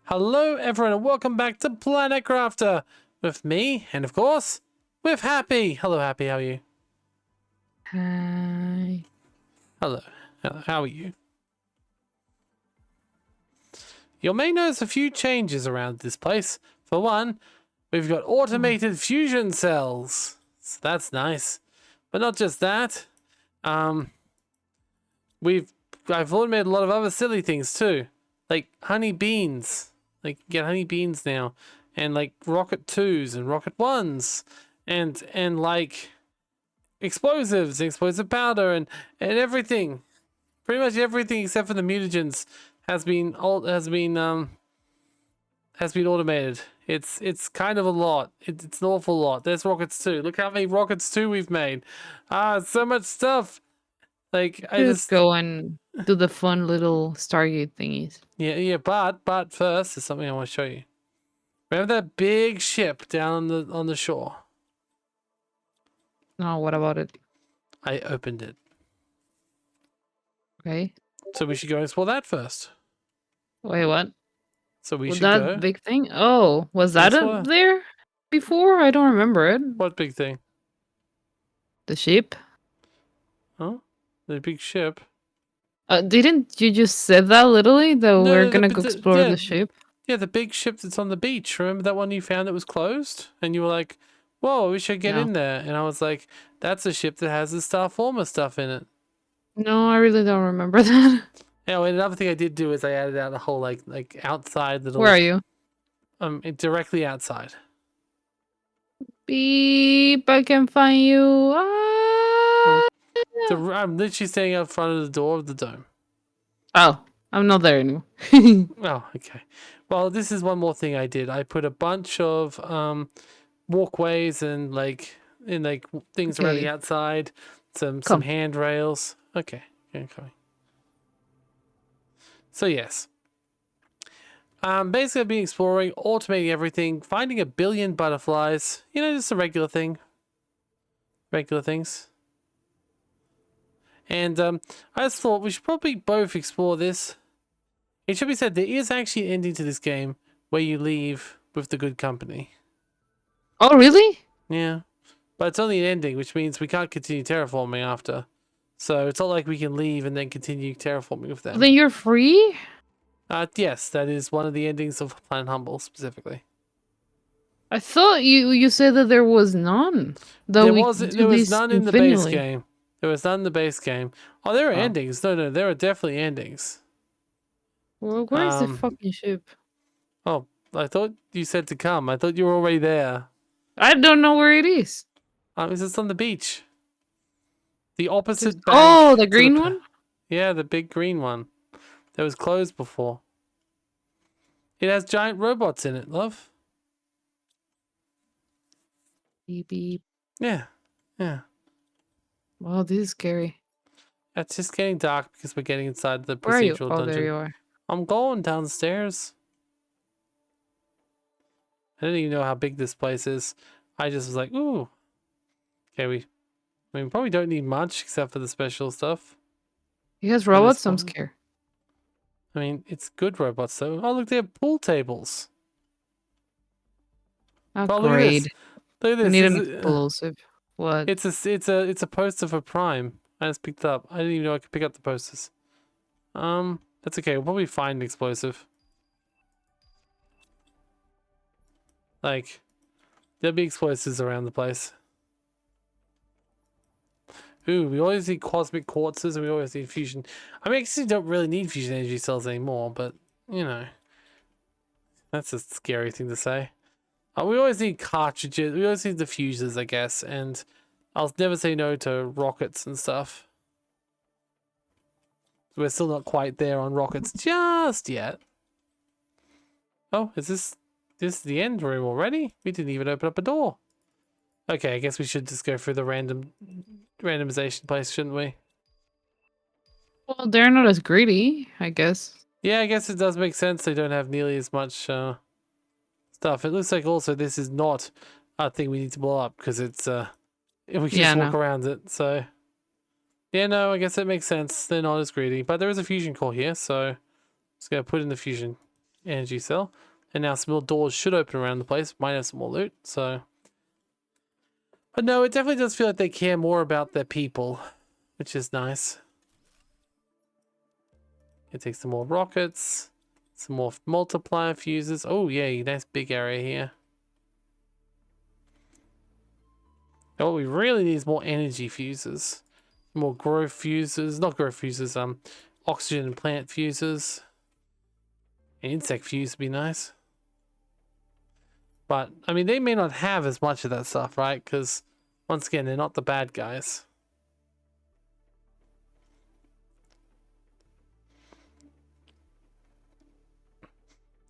Hello everyone and welcome back to Planet Crafter with me and of course with Happy. Hello Happy, how are you? Hi. Hello. How are you? You may notice a few changes around this place. For one, we've got automated fusion cells. So that's nice. But not just that. Um I've automated a lot of other silly things too. Like honey beans. Like you get honey beans now. And like rocket 2s and rocket 1s. And like explosives, explosive powder and everything. Pretty much everything except for the mutagens has been automated. It's kind of a lot. It's an awful lot. There's rockets too. Look how many rockets too we've made. So much stuff. Like I Should just go and do the fun little Stargate thingies. yeah. But first, there's something I want to show you. Remember that big ship down on the shore? Oh, what about it? I opened it. Okay. So we should go explore that first. Wait, what? So we Was should that go big thing? Oh, was and that explore up that. there before? I don't remember it. What big thing? The ship? Huh? The big ship? Didn't you just say that literally that we're No, gonna go explore the ship? yeah, the big ship that's on the beach. Remember that one you found that was closed? And you were like, whoa, we should get No. in there. And I was like, that's a ship that has the Starformer stuff in it. No, I really don't remember that. Oh, and another thing I did do is I added out a whole like outside Where are little you? directly outside. Beep, I can find you. Um, Ah! I'm literally standing out front of the door of the dome. Oh, I'm not there anymore. Oh, okay. Well, this is one more thing I did. I put a bunch of walkways and like things around the Okay, outside, some come. handrails. Okay, okay. So yes, basically I've been exploring, automating everything, finding a billion butterflies. You know, just a regular thing, regular things. And I just thought we should probably both explore this. It should be said there is actually an ending to this game where you leave with the good company. Oh, really? Yeah. But it's only an ending, which means we can't continue terraforming after. So it's not like we can leave and then continue terraforming with them. Then you're free? Yes, that is one of the endings of Planet Humble specifically. I thought you said that there was none. That There we was do there was this none in the base infinitely. game. There was none in the base game. Oh, there are Oh. endings. No, there are definitely endings. Well, where's the Um. fucking ship? Oh, I thought you said to come. I thought you were already there. I don't know where it is. It's just on the beach. The opposite Oh, bank the to green one? yeah, the big green one that was closed before. It has giant robots in it, love. Beep beep. Yeah, yeah. Wow, this is scary. It's just getting dark because we're getting inside the Where are you? procedural Oh, there dungeon. you are. I'm going downstairs. I didn't even know how big this place is. I just was like, ooh. Okay, we probably don't need much except for the special stuff He has at this robots? I'm point. scared. I mean, it's good robots though. Oh, look, they have pool tables. Oh, Oh, look at great. this. Look at I this. need an explosive. What? It's a poster for Prime. I just picked up. I didn't even know I could pick up the posters. That's okay. We'll probably find an explosive. Like, there'll be explosives around the place. Ooh, we always need cosmic quartzes and we always need fusion. I mean, I guess you don't really need fusion energy cells anymore, but, you know, that's a scary thing to say. We always need cartridges. We always need diffusers, I guess, and I'll never say no to rockets and stuff. We're still not quite there on rockets just yet. Oh, is this the end room already? We didn't even open up a door. Okay, I guess we should just go through the randomization place, shouldn't we? Well, they're not as greedy, I guess. Yeah, I guess it does make sense. They don't have nearly as much stuff. It looks like also this is not a thing we need to blow up because it's we can Yeah, just walk no. around it. So yeah, no, I guess that makes sense. They're not as greedy, but there is a fusion core here, so just gonna put in the fusion. energy cell. And now some more doors should open around the place. Might have some more loot, so. But no, it definitely does feel like they care more about their people, which is nice. It takes some more rockets, some more multiplier fuses. Oh, yeah, nice big area here. Now what we really need is more energy fuses. More growth fuses. Not growth fuses, oxygen and plant fuses. An insect fuse would be nice. But, I mean, they may not have as much of that stuff, right? Because, once again, they're not the bad guys.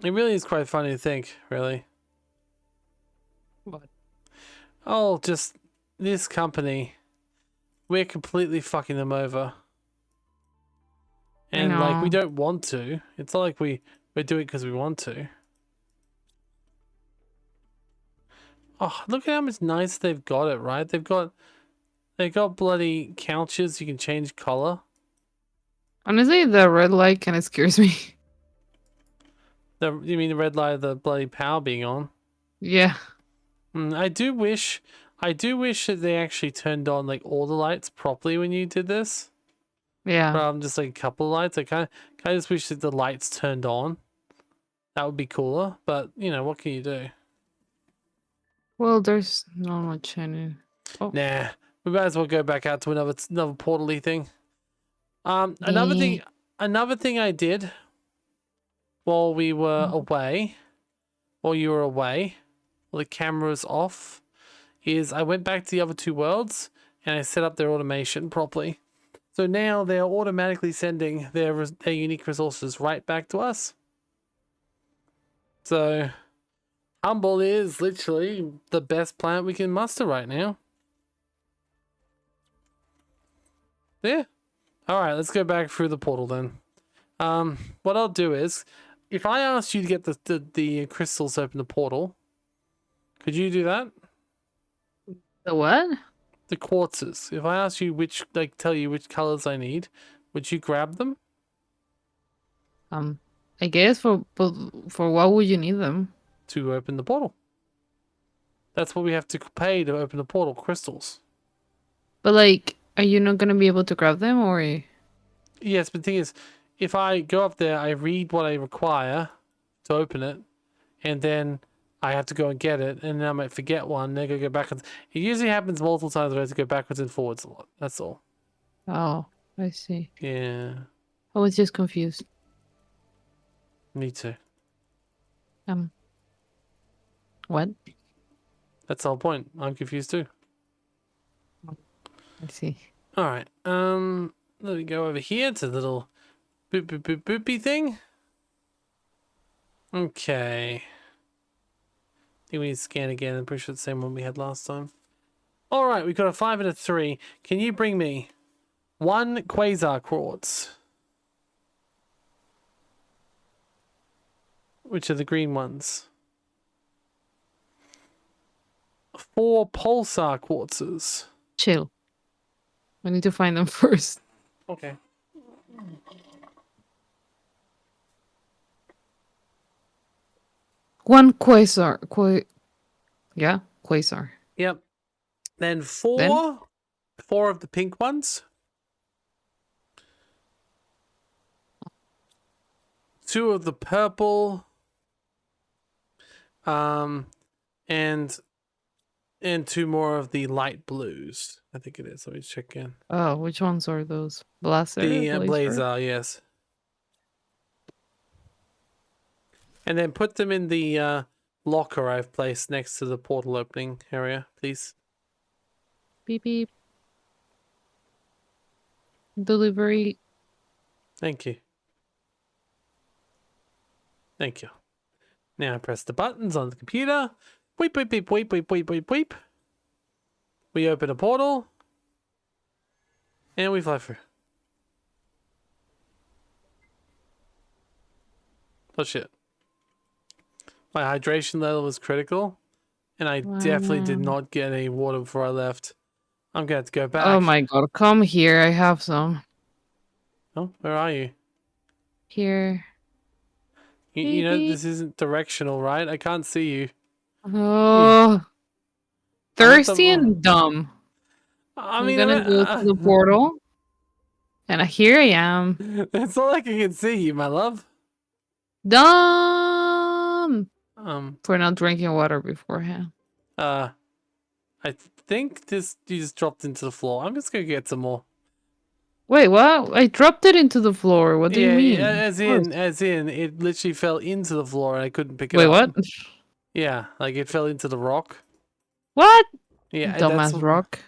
It really is quite funny to think, really. What? Oh, just this company. We're completely fucking them over. And, like, we don't want to. It's not like we're doing it because we want to. Oh, look at how much nicer they've got it, right? They've got bloody couches you can change color. Honestly, the red light kind of scares me. You mean the red light of the bloody power being on? Yeah. I do wish that they actually turned on like all the lights properly when you did this. Yeah. Rather than just like a couple of lights. I kind of just wish that the lights turned on. That would be cooler. But you know, what can you do? Well, there's not much in it. Oh. Nah, we might as well go back out to another portal-y thing. Another thing I did while we were away, while you were away, while the camera was off, is I went back to the other two worlds and I set up their automation properly. So now they're automatically sending their unique resources right back to us. So Humble is literally the best planet we can muster right now. Yeah. All right, let's go back through the portal then. What I'll do is, if I asked you to get the crystals to open the portal, could you do that? The what? The quartzes. If I ask you tell you which colors I need, would you grab them? I guess for what would you need them? To open the portal. That's what we have to pay to open the portal, crystals. But like, are you not gonna be able to grab them, or? Yes, but the thing is, if I go up there, I read what I require to open it, and then I have to go and get it, and then I might forget one, then I go backwards. It usually happens multiple times where I have to go backwards and forwards a lot. That's all. Oh, I see. Yeah. I was just confused. Me too. What? That's the whole point. I'm confused too. I see. Alright, let me go over here to the little boopy thing. Okay. I think we need to scan again. I'm pretty sure it's the same one we had last time. Alright, we've got a 5 and a 3. Can you bring me 1 quasar quartz? Which are the green ones? 4 pulsar quartzes. Chill. I need to find them first. Okay. One quasar. Yeah, quasar. Yep. Then 4 of the pink ones. 2 of the purple. And 2 more of the light blues. I think it is. Let me check in. Oh, which ones are those? Blaster? The blazer, yes. And then put them in the locker I've placed next to the portal opening area, please. Beep beep. Delivery. Thank you. Thank you. Now I press the buttons on the computer. Weep, weep, weep, weep, weep, weep, weep, weep. We open a portal. And we fly through. Oh shit. My hydration level was critical. And I definitely did not get any water before I left. I'm going to have to go back. Oh my god, come here. I have some. Oh, where are you? Here. You know, Beep. this isn't directional, right? I can't see you. Oh, I'm at thirsty the. and dumb. I I'm mean, gonna go to the portal, and here I am. it's not like I can see you, my love. Dumb Um, for not drinking water beforehand. uh, I think this you just dropped into the floor. I'm just gonna get some more. Wait, what? I dropped it into the floor. What do you Yeah, yeah, mean? as in, it literally fell into the floor and I couldn't pick it Wait, up. what? Yeah, like it fell into the rock. What? Yeah, that's Dumbass rock.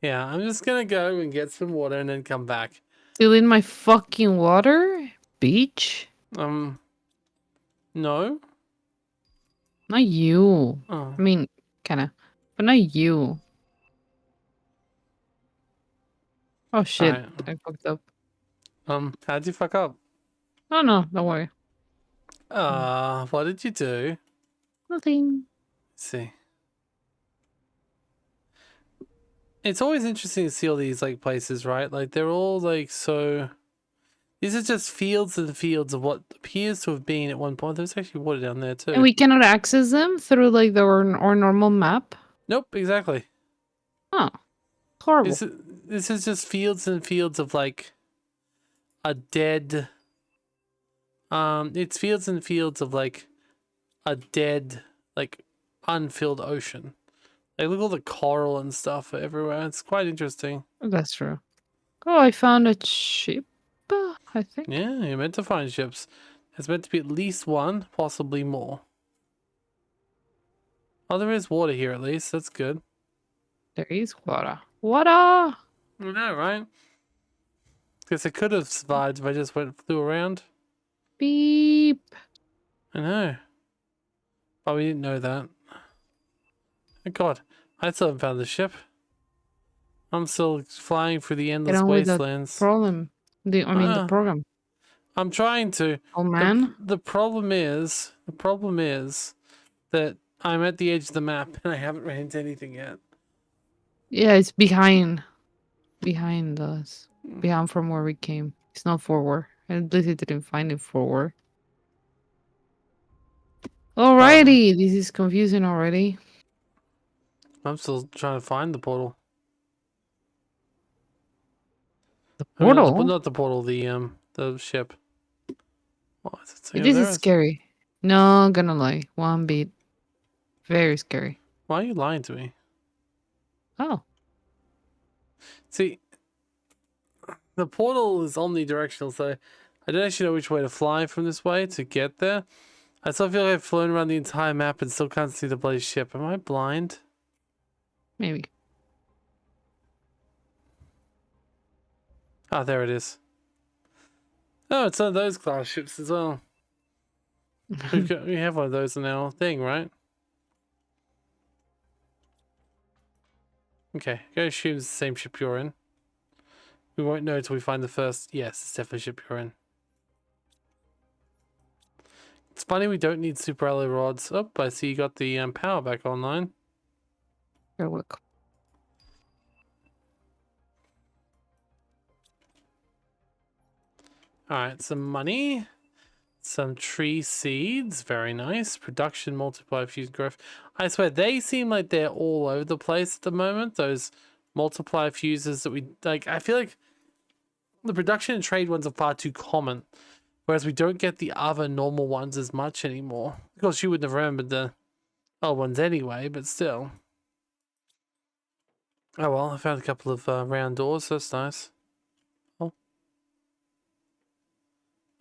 yeah. I'm just gonna go and get some water and then come back. Still in my fucking water? Beach? Um, no. Not you. Oh, I mean, kinda. But not you. Oh all shit. right. I fucked up. How'd you fuck up? Oh no, don't worry. What did you do? Nothing. Let's see. It's always interesting to see all these like places, right? Like they're all like so. These are just fields and fields of what appears to have been at one point. There's actually water down there And too. we cannot access them through like our normal map? Nope, exactly. Oh, horrible. This is this is just fields and fields of like a dead. It's fields and fields of like a dead, like unfilled ocean. Like look at all the coral and stuff everywhere. It's quite interesting. That's true. Oh, I found a ship, I think. Yeah, you're meant to find ships. There's meant to be at least one, possibly more. Oh, there is water here at least. That's good. There is water. Water! I know, right? Guess I could have survived if I just flew around. Beep. I know. But we didn't know that. Oh god, I still haven't found the ship. I'm still flying through the Get endless on with that wastelands. problem. The Ah, program. I'm trying to. Oh man. The problem is that I'm at the edge of the map and I haven't ran into anything yet. Yeah, it's behind us. Behind from where we came. It's not forward. At least I didn't find it forward. Um, Alrighty, this is confusing already. I'm still trying to find the portal. The I mean, portal? not the portal, the ship. What is it saying over This is there? scary. No, gonna lie. One bit. Very scary. Why are you lying to me? Oh. See, the portal is omnidirectional, so I don't actually know which way to fly from this way to get there. I still feel like I've flown around the entire map and still can't see the bloody ship. Am I blind? Maybe. Ah, there it is. Oh, it's one of those class ships as well. We have one of those in our thing, right? Okay, go assume it's the same ship you're in. We won't know until we find the first. Yes, it's definitely ship you're in. It's funny we don't need super alloy rods. Oh, I see you got the power back online. You're welcome. Alright, some money. Some tree seeds. Very nice. Production, multiply, fuse, growth. I swear, they seem like they're all over the place at the moment. Those multiply fuses that we... Like, I feel like the production and trade ones are far too common. Whereas we don't get the other normal ones as much anymore. Of course, you wouldn't have remembered the old ones anyway, but still. Oh well, I found a couple of round doors. That's nice. Oh.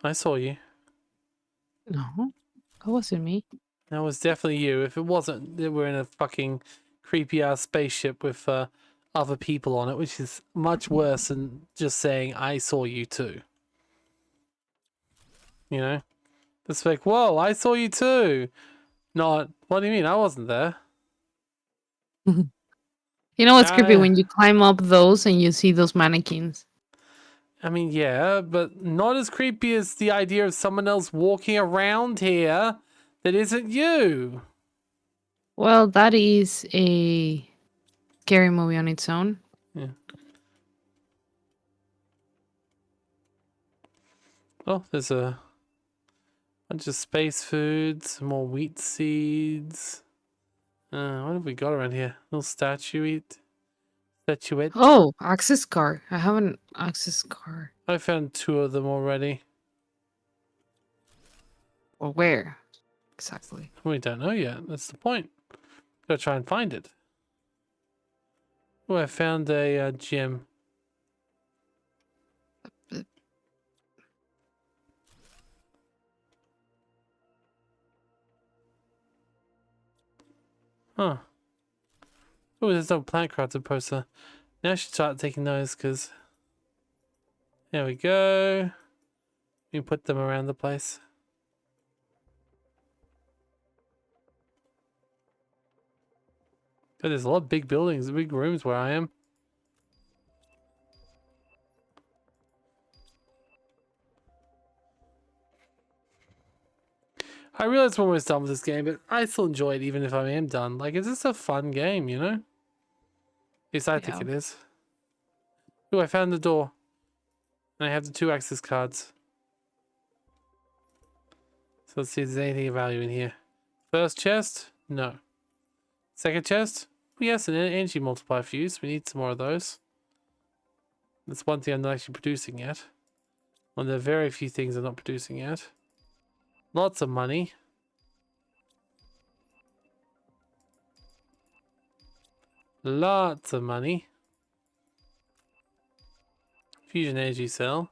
I saw you. No, that wasn't me. That was definitely you. If it wasn't, then we're in a fucking creepy ass spaceship with other people on it, which is much worse than just saying I saw you too. You know, it's like, whoa, I saw you too. Not, what do you mean? I wasn't there. You know what's creepy I, when you climb up those and you see those mannequins? I mean, yeah, but not as creepy as the idea of someone else walking around here that isn't you. Well, that is a scary movie on its own. Yeah. Oh, there's a Bunch of space foods, some more wheat seeds. What have we got around here? Little statuette. Oh, access card. I have an access card. I found 2 of them already. Or where? Exactly. We don't know yet. That's the point. Gotta try and find it. Oh, I found a gem. Huh. Oh, there's no plant crafted poster. Now I should start taking those because there we go. We put them around the place. Oh, there's a lot of big buildings, big rooms where I am. I realize we're almost done with this game, but I still enjoy it even if I am done. Like, it's just a fun game, you know? At least I think Yeah. it is. Oh, I found the door. And I have the 2 access cards. So let's see if there's anything of value in here. First chest? No. Second chest? Yes, an energy multiplier fuse. We need some more of those. That's one thing I'm not actually producing yet. One of the very few things I'm not producing yet. Lots of money. Lots of money. Fusion energy cell.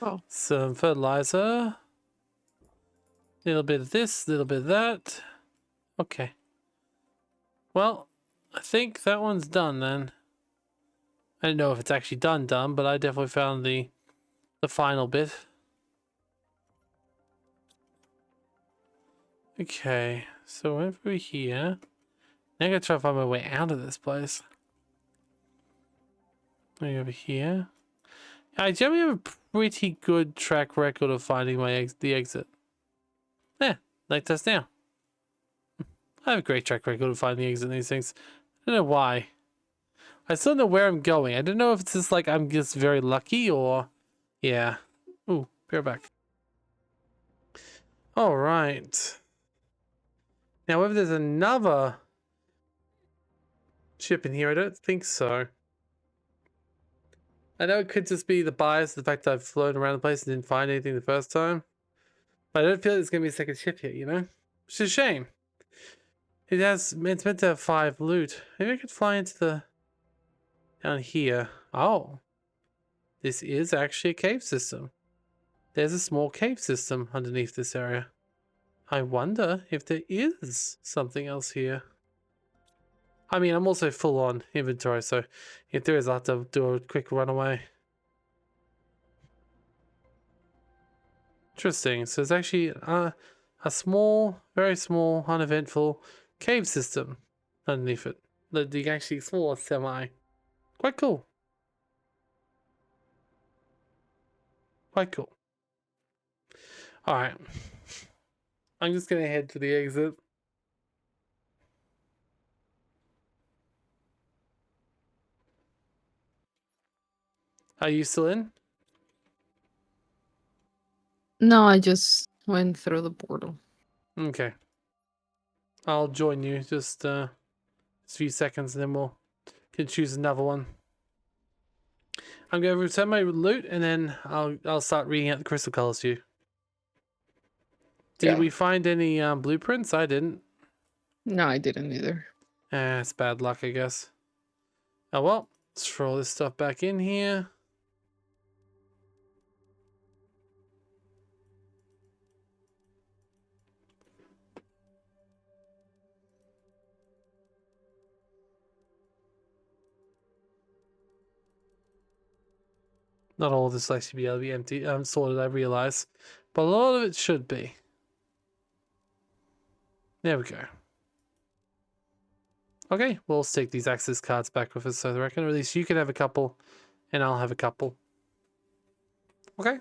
Oh. Some fertilizer. Little bit of this, little bit of that. Okay. Well, I think that one's done then. I don't know if it's actually done, but I definitely found the final bit. Okay, so over here. Now I gotta try to find my way out of this place. Maybe over here. I generally have a pretty good track record of finding the exit. Yeah, like this now. I have a great track record of finding the exit in these things. I don't know why. I still know where I'm going. I don't know if it's just like I'm just very lucky or... Yeah. Ooh, bareback. Alright. Now, whether there's another ship in here, I don't think so. I know it could just be the bias, the fact that I've flown around the place and didn't find anything the first time. But I don't feel like there's going to be a second ship here, you know? Which is a shame. It's meant to have 5 loot. Maybe I could fly into the... down here. Oh. This is actually a cave system. There's a small cave system underneath this area. I wonder if there is something else here. I mean, I'm also full on inventory, so if there is, I'll have to do a quick runaway. Interesting. So it's actually a small, very small, uneventful cave system underneath it that you can actually explore semi. Quite cool. Quite cool. Alright. I'm just gonna head to the exit. Are you still in? No, I just went through the portal. Okay. I'll join you just a few seconds and then we can choose another one. I'm going to return my loot and then I'll start reading out the crystal colors to you. Did we find any blueprints? I didn't. No, I didn't either. It's bad luck, I guess. Oh well, let's throw all this stuff back in here. Not all of this will actually be able to be empty, sorted, I realize. But a lot of it should be. There we go. Okay, we'll stick these access cards back with us, so I reckon. Or at least you can have a couple, and I'll have a couple. Okay.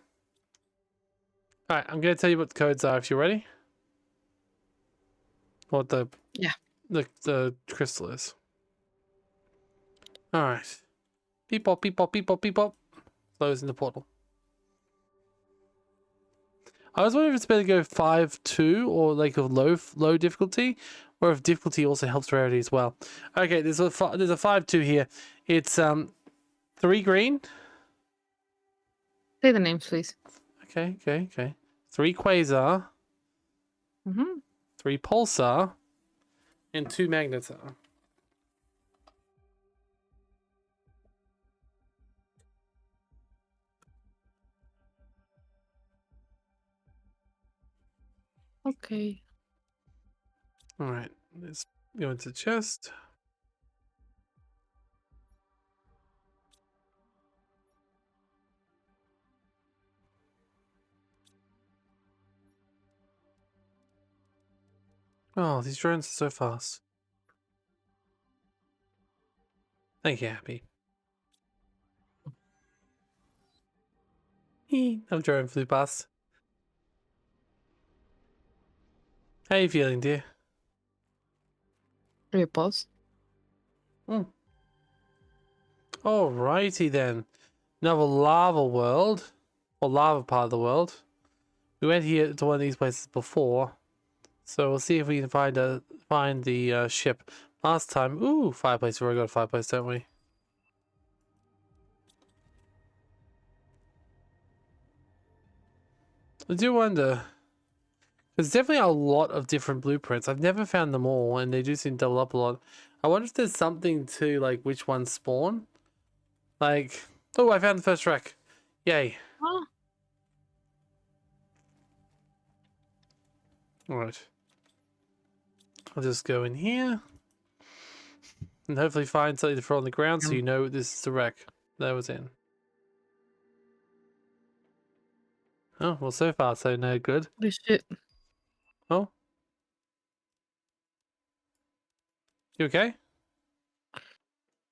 Alright, I'm going to tell you what the codes are if you're ready. What the crystal is. Alright. Beep bop, beep bop, beep bop, beep bop. Close in the portal. I was wondering if it's better to go 5-2 or like a low difficulty, or if difficulty also helps rarity as well. Okay, there's a 5-2 here. It's 3 green. Say the names, please. Okay. 3 quasar, Mm-hmm. 3 pulsar, and 2 magnetar. Okay. All right, let's go into chest. Oh, these drones are so fast. Thank you, Happy. No drone flew past. How you feeling, dear? Repulse. Alrighty then. Another lava world, or lava part of the world. We went here to one of these places before, so we'll see if we can find the ship. Last time, ooh, fireplace. We already got a fireplace, don't we? I do wonder. There's definitely a lot of different blueprints. I've never found them all, and they do seem to double up a lot. I wonder if there's something to like which ones spawn. Like, oh, I found the first wreck. Yay! Oh. All right. I'll just go in here and hopefully find something to throw on the ground, so you know this is the wreck that I was in. Oh, well, so far so no good. Holy shit. Oh, you okay?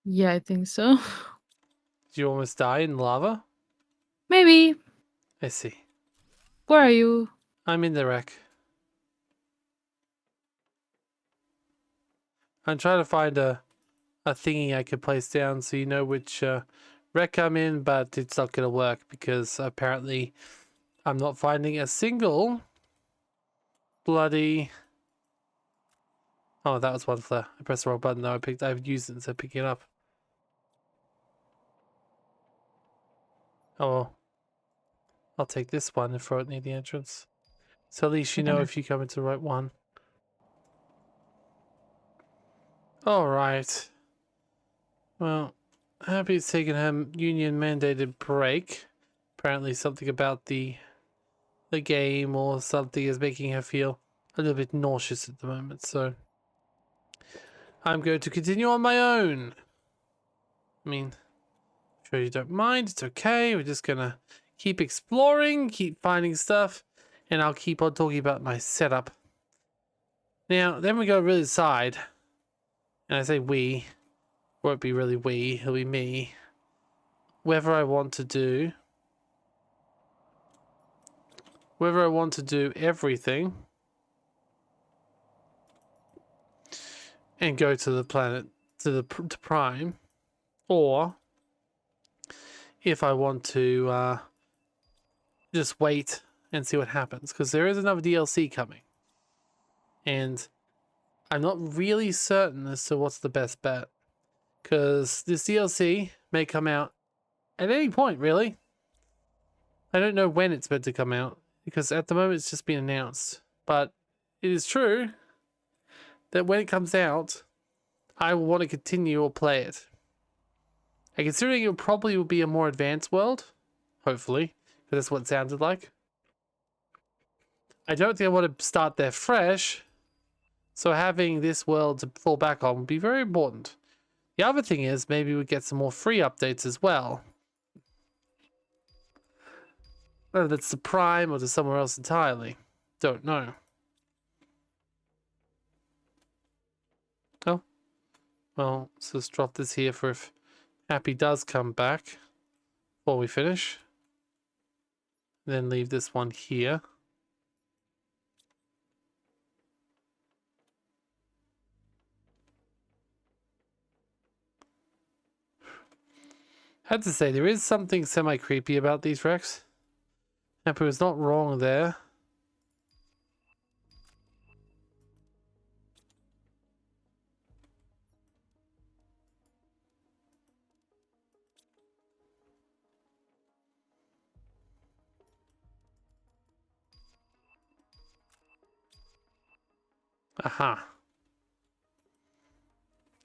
Yeah, I think so. Did you almost die in lava? Maybe. I see. Where are you? I'm in the wreck. I'm trying to find a thingy I could place down so you know which wreck I'm in, but it's not going to work because apparently I'm not finding a single bloody... Oh, that was one flare. I pressed the wrong button though. I've used it instead of picking it up. Oh, well. I'll take this one and throw it near the entrance. So at least you know if you come into the right one. Alright. Well, Happy's taking her union mandated break. Apparently something about the game or something is making her feel a little bit nauseous at the moment, so I'm going to continue on my own. I mean, sure you don't mind, it's okay. We're just gonna keep exploring, keep finding stuff, and I'll keep on talking about my setup. Now, then we go really side, and I say we, won't be really we, it'll be me. Whether I want to do everything and go to the planet, to Prime, or if I want to just wait and see what happens, because there is another DLC coming, and I'm not really certain as to what's the best bet, because this DLC may come out at any point, really. I don't know when it's meant to come out, because at the moment it's just been announced, but it is true that when it comes out, I will want to continue or play it. And considering it probably will be a more advanced world, hopefully, because that's what it sounded like. I don't think I want to start there fresh, so having this world to fall back on would be very important. The other thing is maybe we get some more free updates as well. Whether that's to Prime or to somewhere else entirely. Don't know. Oh. Well, so let's drop this here for if Happy does come back before we finish. Then leave this one here. Had to say, there is something semi-creepy about these wrecks. Happy was not wrong there. Aha.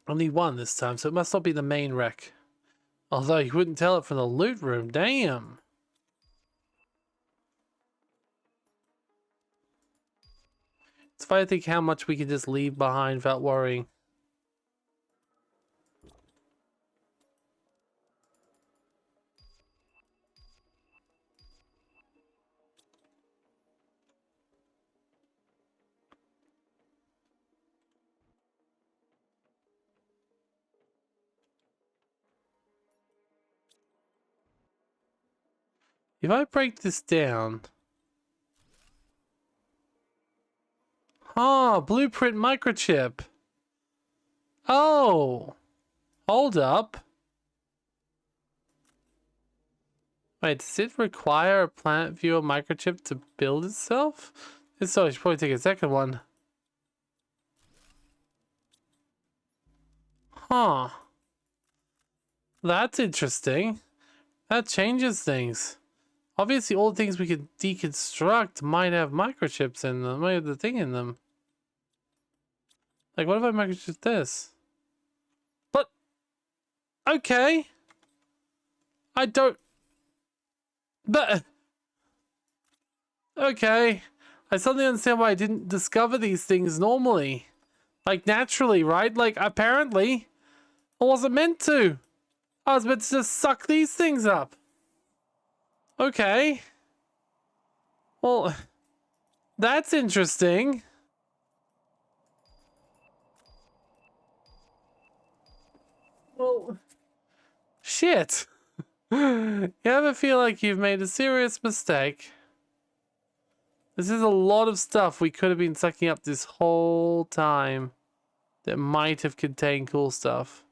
Only one this time, so it must not be the main wreck. Although you wouldn't tell it from the loot room. Damn. It's funny to think how much we can just leave behind without worrying. If I break this down... Ah, blueprint microchip. Oh, hold up. Wait, does it require a planet viewer microchip to build itself? If so, I should probably take a second one. Huh. That's interesting. That changes things. Obviously, all the things we could deconstruct might have microchips in them, might have the thing in them. Like, what if I microchip this? But, okay. I don't... But... Okay. I suddenly understand why I didn't discover these things normally. Like, naturally, right? Like, apparently, I wasn't meant to. I was meant to just suck these things up. Okay. Well, that's interesting. Well, shit. You ever feel like you've made a serious mistake? This is a lot of stuff we could have been sucking up this whole time that might have contained cool stuff.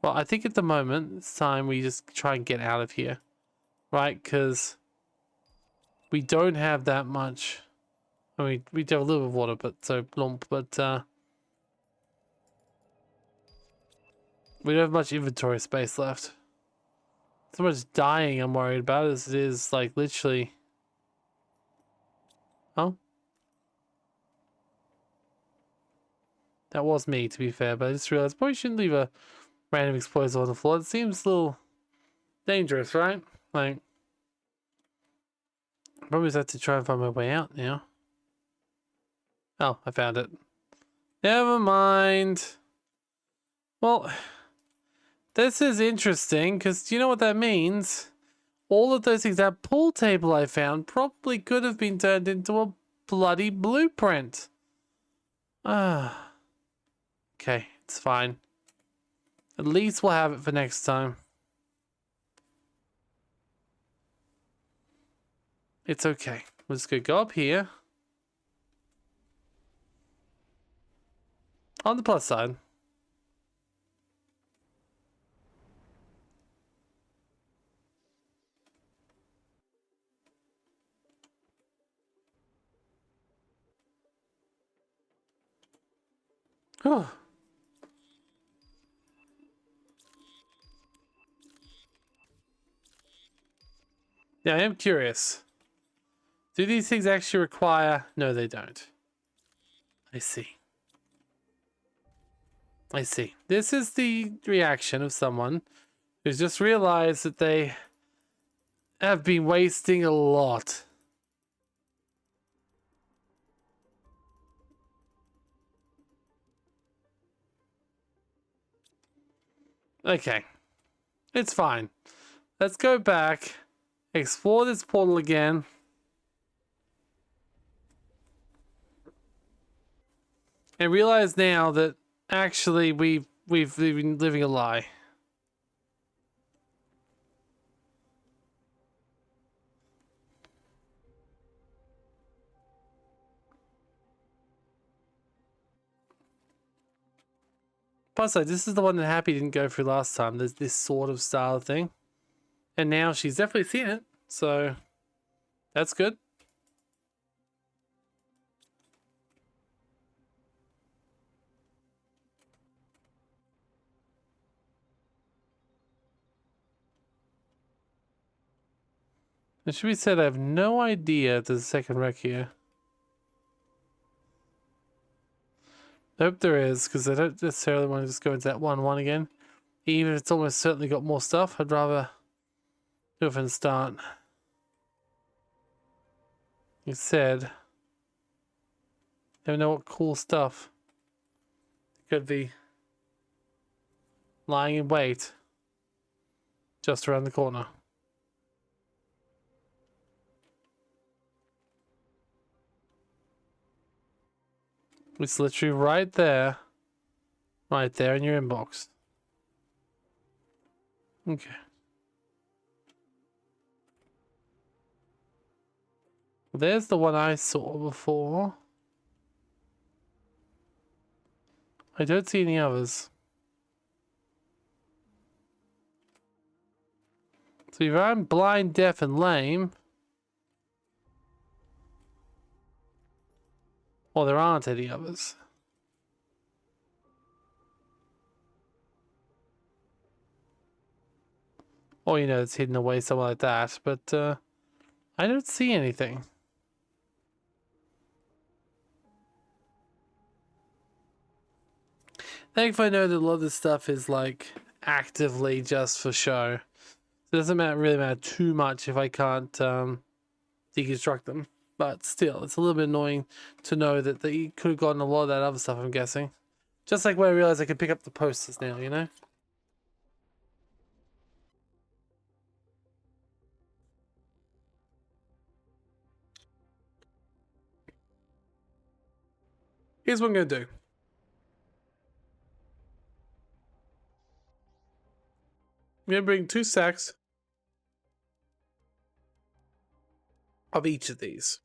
Well, I think at the moment, it's time we just try and get out of here. Right? Because we don't have that much. I mean, we do have a little bit of water, but we don't have much inventory space left. So much dying I'm worried about as it is, like, literally. Oh? That was me, to be fair, but I just realized probably shouldn't leave a random explosive on the floor. It seems a little dangerous, right? Like, probably just have to try and find my way out now. Oh, I found it. Never mind. Well, this is interesting, because do you know what that means? All of those things, that pool table I found probably could have been turned into a bloody blueprint. Ah. Okay, it's fine. At least we'll have it for next time. It's okay. We're just gonna go up here. On the plus side. Oh. Yeah, I am curious. Do these things actually require... No, they don't. I see. I see. This is the reaction of someone who's just realized that they have been wasting a lot. Okay. It's fine. Let's go back, explore this portal again. And realize now that actually we've been living a lie. Plus, like, this is the one that Happy didn't go through last time. There's this sort of style thing. And now she's definitely seen it. So, that's good. And should be said, I have no idea if there's a second wreck here. I hope there is, because I don't necessarily want to just go into that 1-1 again. Even if it's almost certainly got more stuff, I'd rather do it from the start. You said, never know what cool stuff could be lying in wait just around the corner. It's literally right there in your inbox. Okay. There's the one I saw before. I don't see any others. So if I'm blind, deaf, and lame, well, there aren't any others. Or, you know, it's hidden away somewhere like that. But I don't see anything. Thankfully, I know that a lot of this stuff is like actively just for show. So it doesn't really matter too much if I can't deconstruct them. But still, it's a little bit annoying to know that you could have gotten a lot of that other stuff, I'm guessing. Just like when I realized I could pick up the posters now, you know? Here's what I'm going to do. I'm going to bring 2 sacks of each of these.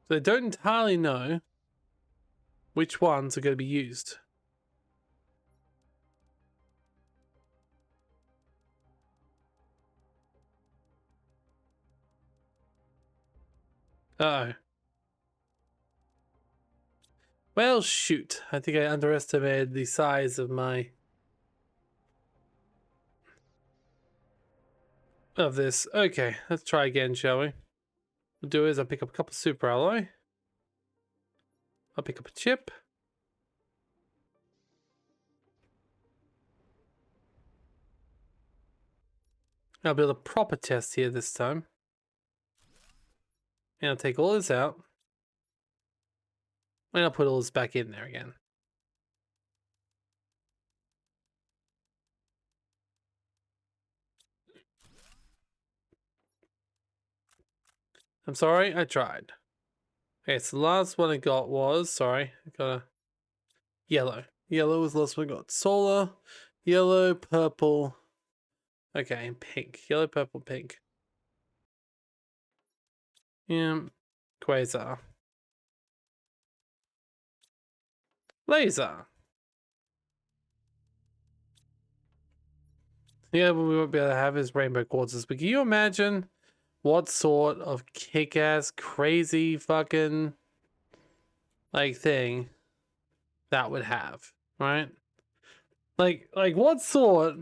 So I don't entirely know which ones are going to be used. Uh-oh. Well, shoot. I think I underestimated the size of this. Okay, let's try again, shall we? What I'll do is I'll pick up a couple of super alloy. I'll pick up a chip. I'll build a proper test here this time. And I'll take all this out. And I'll put all this back in there again. I'm sorry, I tried. Okay, so the last one I got was, sorry, I got a yellow. Yellow was the last one I got. Solar, yellow, purple. Okay, and pink. Yellow, purple, pink. Yeah, quasar. Laser. Yeah, what we won't be able to have is rainbow quartzes. But can you imagine what sort of kick-ass, crazy fucking like thing that would have, right? Like what sort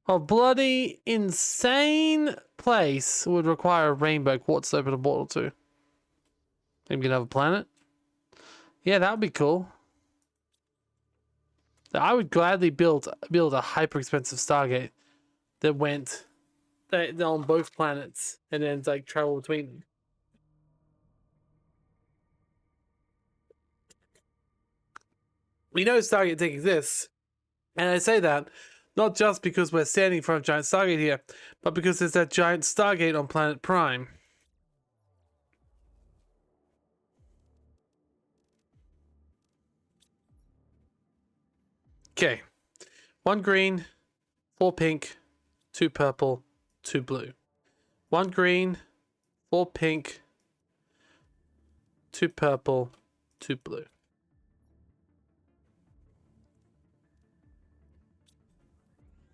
of bloody insane place would require a rainbow quartz to open a portal to? Maybe we could have a planet. Yeah, that would be cool. I would gladly build a hyper expensive Stargate that went on both planets and then like travel between them. We know Stargate exists, and I say that not just because we're standing in front of giant Stargate here, but because there's that giant Stargate on planet Prime. Okay, 1 green, 4 pink, 2 purple, 2 blue. 1 green, 4 pink, 2 purple, 2 blue.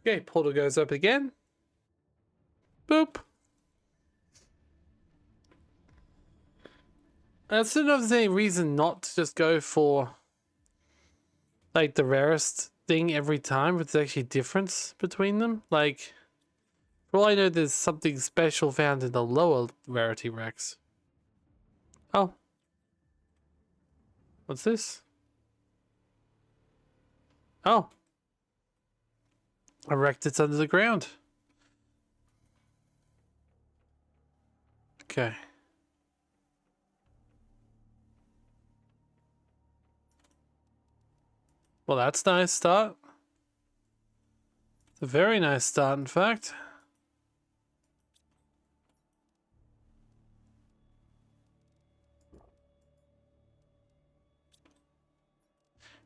Okay, portal goes up again. Boop. I still don't know if there's any reason not to just go for like the rarest thing every time, but there's actually a difference between them. Like, for all I know, there's something special found in the lower rarity Rex. Oh. What's this? Oh. A wreck that's under the ground. Okay. Well, that's a nice start. It's a very nice start, in fact.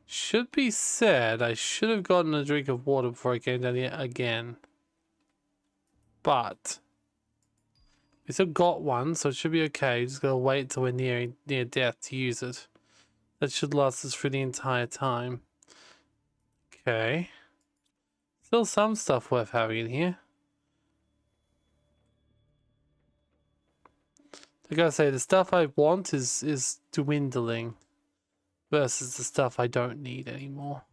Should be said, I should have gotten a drink of water before I came down here again. But we still got one, so it should be okay. Just gotta wait until we're near death to use it. That should last us for the entire time. Okay. Still some stuff worth having in here. I gotta say, the stuff I want is dwindling versus the stuff I don't need anymore.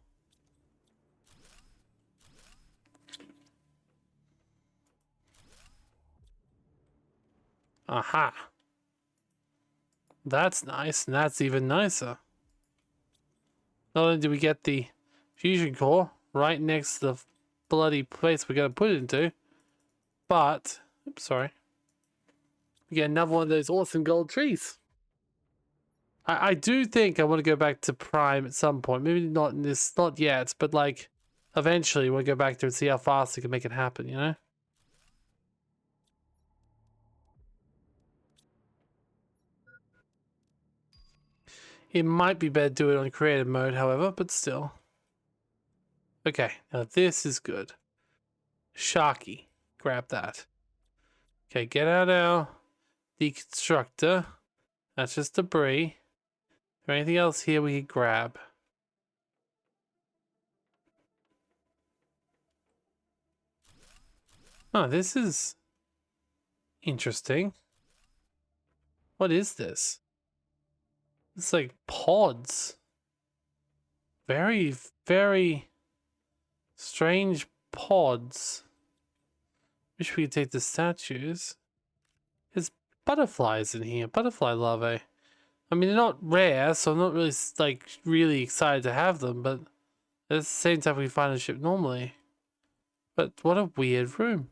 Aha. That's nice, and that's even nicer. Not only do we get the fusion core right next to the bloody place we're gonna put it into, but, oops, sorry, we get another one of those awesome gold trees. I do think I want to go back to Prime at some point. Maybe not in this, not yet, but like eventually we'll go back there and see how fast we can make it happen, you know? It might be better to do it on creative mode, however, but still. Okay, now this is good. Sharky, grab that. Okay, get out our deconstructor. That's just debris. Is there anything else here we can grab? Oh, this is interesting. What is this? It's like pods. Very, very strange pods. Wish we could take the statues. There's butterflies in here, butterfly larvae. I mean, they're not rare, so I'm not really like really excited to have them, but at the same time we find a ship normally. But what a weird room.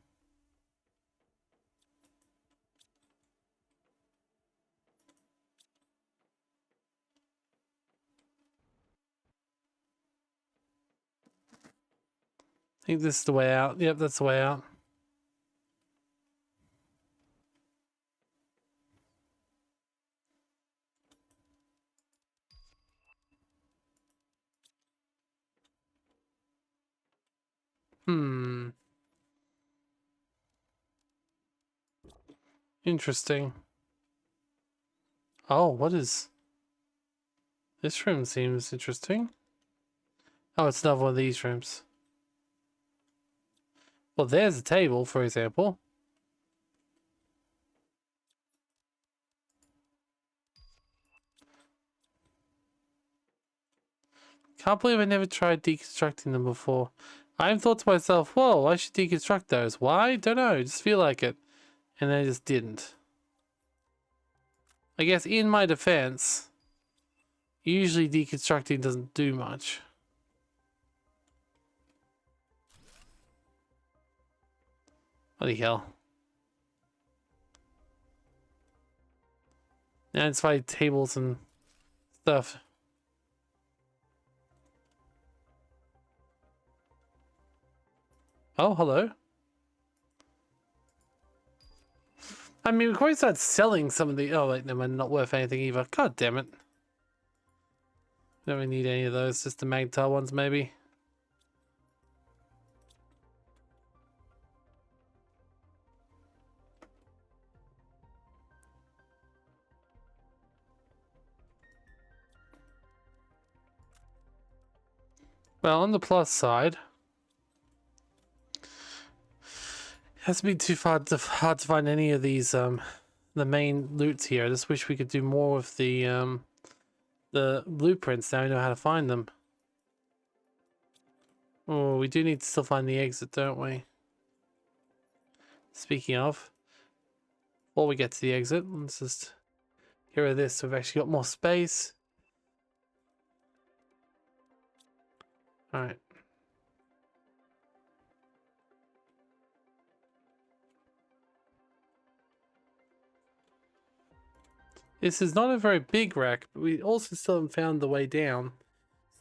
I think this is the way out. Yep, that's the way out. Hmm. Interesting. Oh, what is... This room seems interesting. Oh, it's another one of these rooms. Well, there's a table, for example. Can't believe I never tried deconstructing them before. I thought to myself, whoa, I should deconstruct those. Why? Don't know, just feel like it. And I just didn't. I guess in my defense, usually deconstructing doesn't do much. What the hell? Now it's like tables and stuff. Oh, hello. I mean, we probably start selling some of the... Oh, wait, no, not worth anything either. God damn it. Don't really need any of those, just the Magtar ones, maybe. Well, on the plus side, it hasn't been too hard to find any of these the main loots here. I just wish we could do more with the blueprints. Now we know how to find them. Oh, we do need to still find the exit, don't we? Speaking of, before we get to the exit, let's just get rid of this so we've actually got more space. Alright. This is not a very big wreck, but we also still haven't found the way down.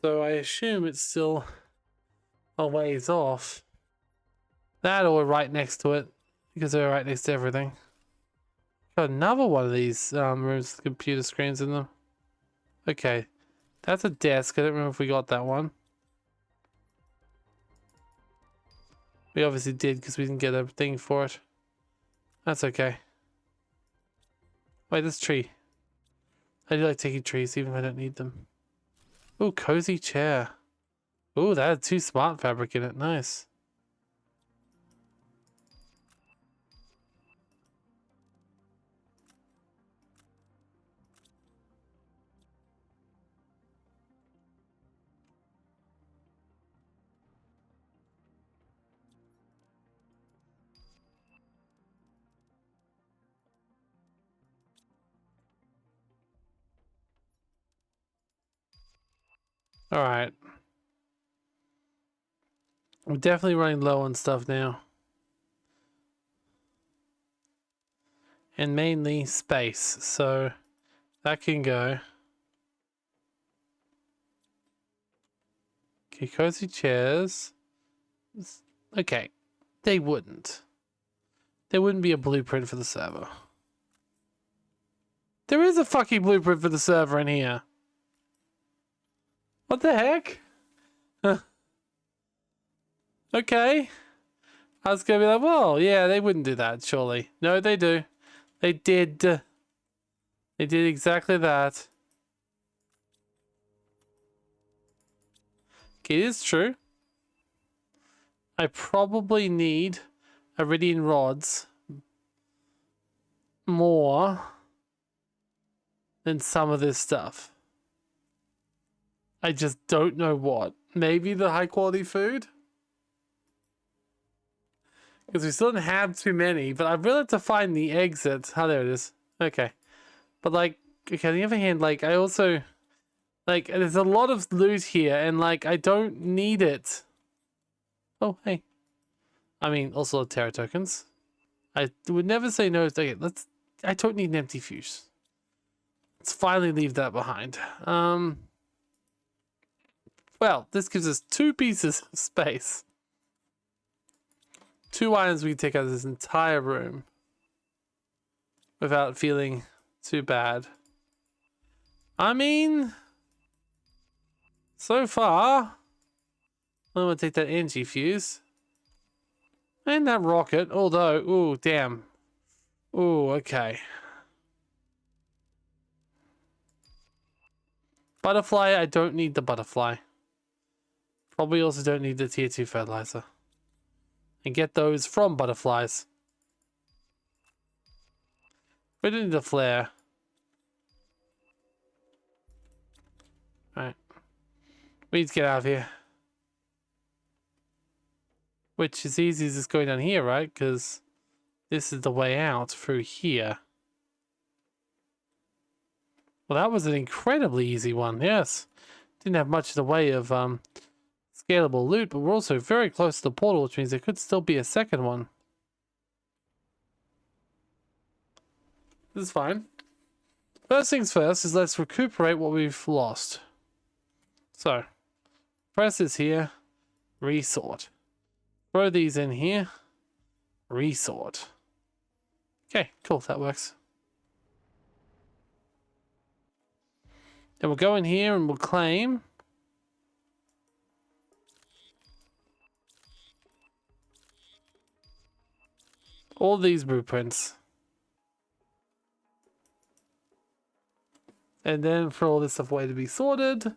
So I assume it's still a ways off. That or we're right next to it, because we're right next to everything. Got another one of these rooms with computer screens in them. Okay, that's a desk. I don't remember if we got that one. We obviously did because we didn't get a thing for it. That's okay. Wait, this tree. I do like taking trees even if I don't need them. Ooh, cozy chair. Ooh, that had 2 smart fabric in it. Nice. Alright. We're definitely running low on stuff now. And mainly space, so that can go. Okay, cozy chairs. Okay, they wouldn't. There wouldn't be a blueprint for the server. There is a fucking blueprint for the server in here. What the heck? Okay. I was gonna be like, well, yeah, they wouldn't do that, surely. No, they do. They did. They did exactly that. Okay, it is true. I probably need iridian rods more than some of this stuff. I just don't know what. Maybe the high quality food? Because we still don't have too many, but I've really had to find the exit. Oh, there it is. Okay. But like, okay, on the other hand, like, I also, like, there's a lot of loot here, and like, I don't need it. Oh, hey. I mean, also Terra tokens. I would never say no. Okay, I don't need an empty fuse. Let's finally leave that behind. Well, this gives us 2 pieces of space. 2 items we can take out of this entire room without feeling too bad. I mean, so far, I'm gonna take that energy fuse and that rocket. Although, ooh, damn. Ooh, okay. Butterfly, I don't need the butterfly. Probably also don't need the tier 2 fertilizer. And get those from butterflies. We don't need the flare. Alright. We need to get out of here. Which is easy as just going down here, right? Because this is the way out through here. Well, that was an incredibly easy one, yes. Didn't have much in the way of scalable loot, but we're also very close to the portal, which means there could still be a second one. This is fine. First things first is let's recuperate what we've lost. So, press this here, resort. Throw these in here, resort. Okay, cool, that works. Then we'll go in here and we'll claim all these blueprints. And then for all this stuff away to be sorted.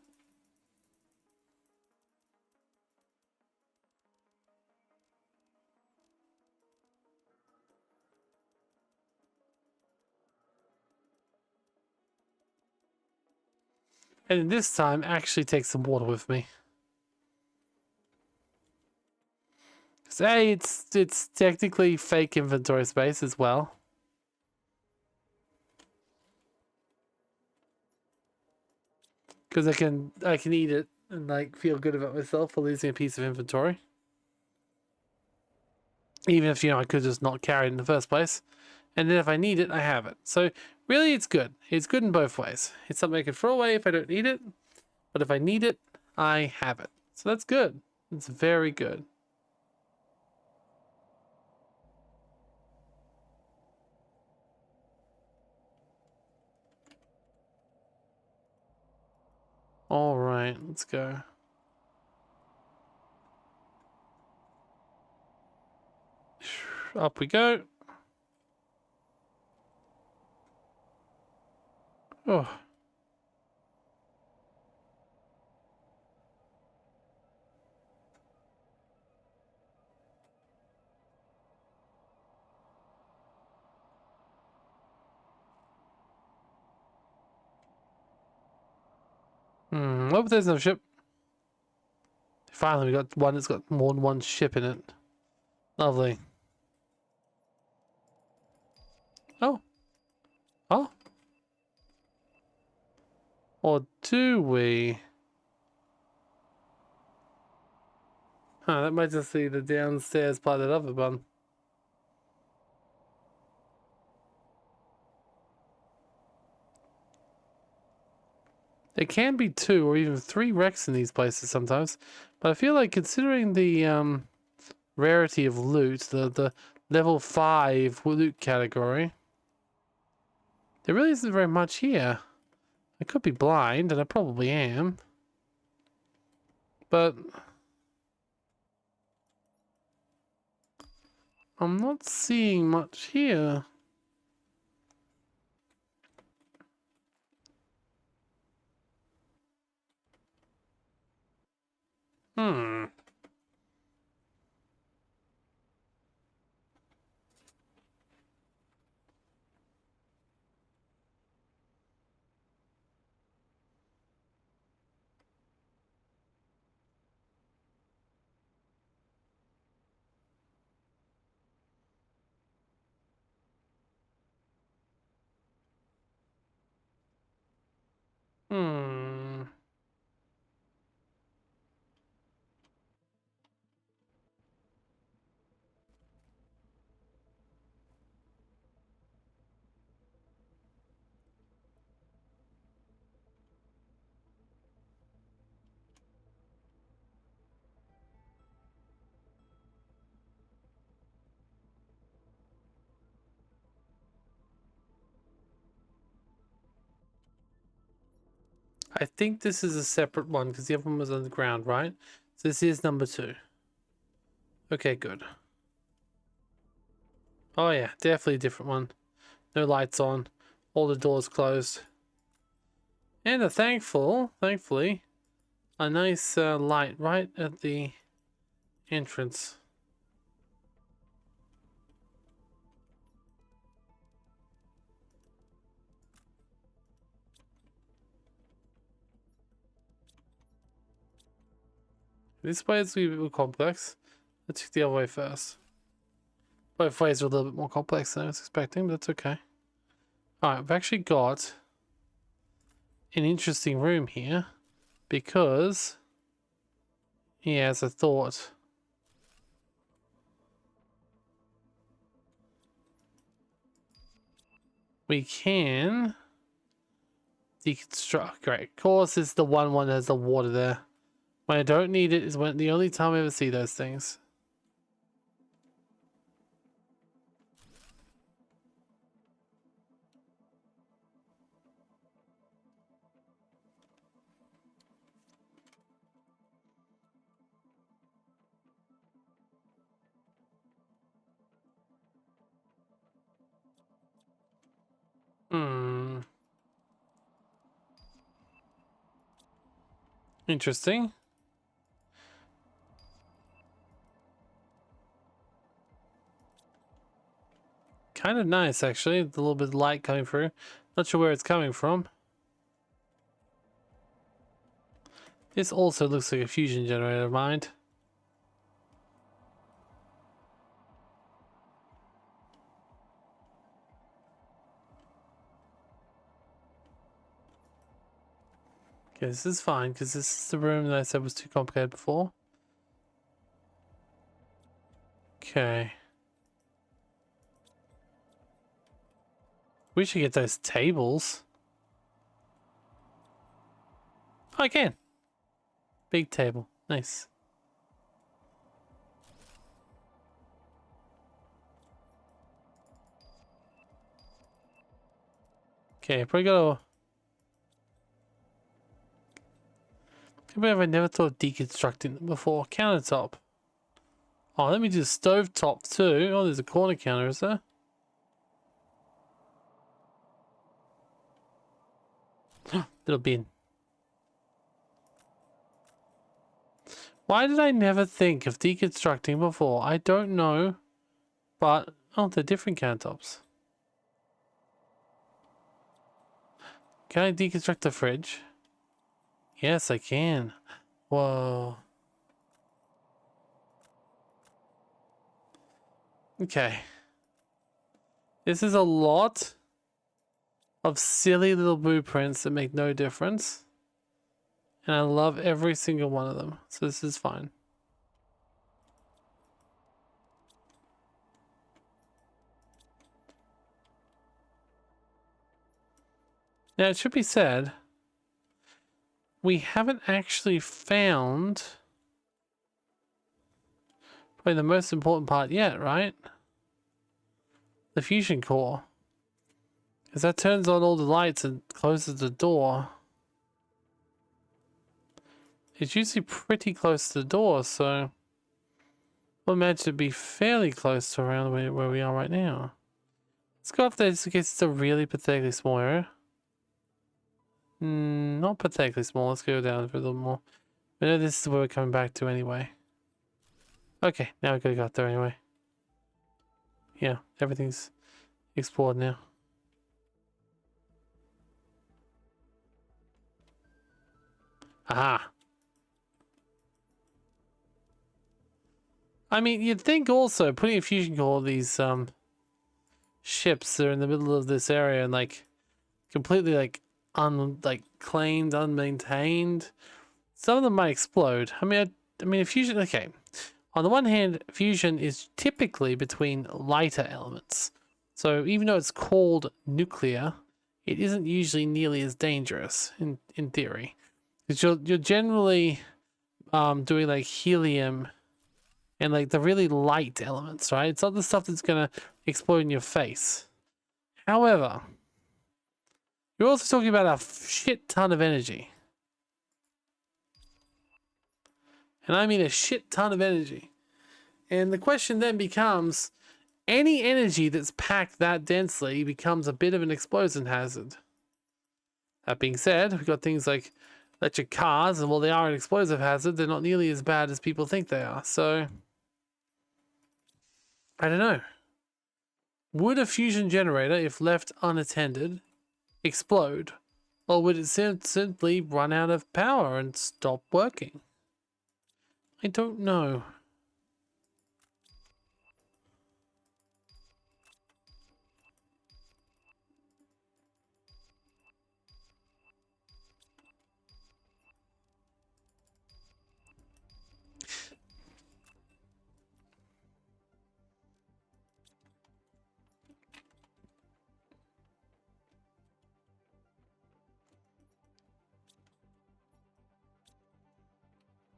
And this time, actually take some water with me. So, hey, it's technically fake inventory space as well. Because I can eat it and like feel good about myself for losing a piece of inventory. Even if, I could just not carry it in the first place. And then if I need it, I have it. So really it's good. It's good in both ways. It's something I can throw away if I don't need it. But if I need it, I have it. So that's good. It's very good. All right, let's go. Up we go. Oh. Oh, there's no ship. Finally, we got one that's got more than one ship in it. Lovely. Oh. Oh. Or do we? Huh, that might just be the downstairs part of that other one. There can be 2 or even 3 wrecks in these places sometimes. But I feel like considering the rarity of loot, the level 5 loot category, there really isn't very much here. I could be blind, and I probably am. But I'm not seeing much here. Hmm. Hmm. I think this is a separate one because the other one was on the ground, right? So this is number 2. Okay, good. Oh yeah, definitely a different one. No lights on. All the doors closed. And thankfully, a nice light right at the entrance. This way is a bit more complex. Let's check the other way first. Both ways are a little bit more complex than I was expecting, but that's okay. Alright, we've actually got an interesting room here because, yeah, as I thought, we can deconstruct. Great. Of course, it's the one that has the water there. When I don't need it is when the only time I ever see those things. Hmm. Interesting. Kind of nice, actually. A little bit of light coming through. Not sure where it's coming from. This also looks like a fusion generator, mind. Okay, this is fine because this is the room that I said was too complicated before. Okay. We should get those tables. Oh, I can. Big table. Nice. Okay, probably gotta... I've never thought of deconstructing them before. Countertop. Oh, let me do the stove top too. Oh, there's a corner counter, is there? Little bin. Why did I never think of deconstructing before? I don't know. But, oh, they're different countertops. Can I deconstruct the fridge? Yes, I can. Whoa. Okay. This is a lot of silly little blueprints that make no difference. And I love every single one of them. So this is fine. Now, it should be said, we haven't actually found probably the most important part yet, right? The fusion core. Because that turns on all the lights and closes the door. It's usually pretty close to the door, so I imagine it'd be fairly close to around where we are right now. Let's go up there just in case it's a really pathetically small area. Not pathetically small. Let's go down for a little more. I know this is where we're coming back to anyway. Okay, now we gotta go up there anyway. Yeah, everything's explored now. Aha! I mean, you'd think also putting a fusion core, these ships that are in the middle of this area and like completely like cleaned, unmaintained. Some of them might explode. I mean, a fusion. Okay, on the one hand, fusion is typically between lighter elements. So even though it's called nuclear, it isn't usually nearly as dangerous in theory, because you're generally doing like helium and like the really light elements, right? It's not the stuff that's gonna explode in your face. However, you're also talking about a shit ton of energy. And I mean a shit ton of energy. And the question then becomes, any energy that's packed that densely becomes a bit of an explosion hazard. That being said, we've got things like electric cars, and while they are an explosive hazard, they're not nearly as bad as people think they are. So, I don't know. Would a fusion generator, if left unattended, explode? Or would it simply run out of power and stop working? I don't know.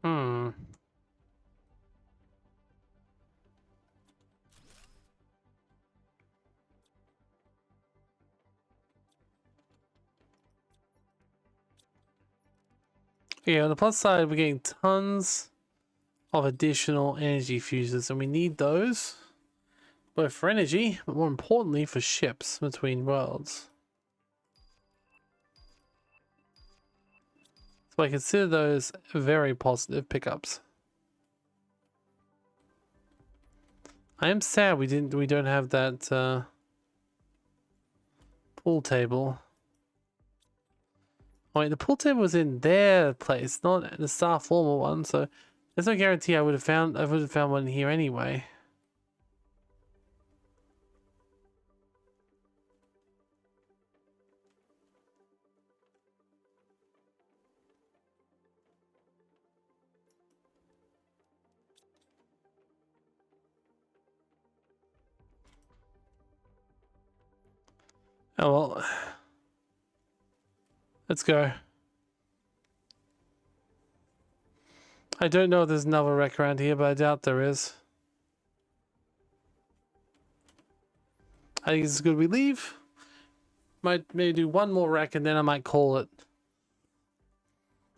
Hmm. Yeah, on the plus side, we're getting tons of additional energy fuses, and we need those both for energy, but more importantly for ships between worlds. So I consider those very positive pickups. I am sad we don't have that pool table. Oh wait, the pool table was in their place, not the Star Former one, so there's no guarantee I would have found one here anyway. Oh well. Let's go. I don't know if there's another wreck around here, but I doubt there is. I think it's good we leave. Might maybe do one more wreck and then I might call it.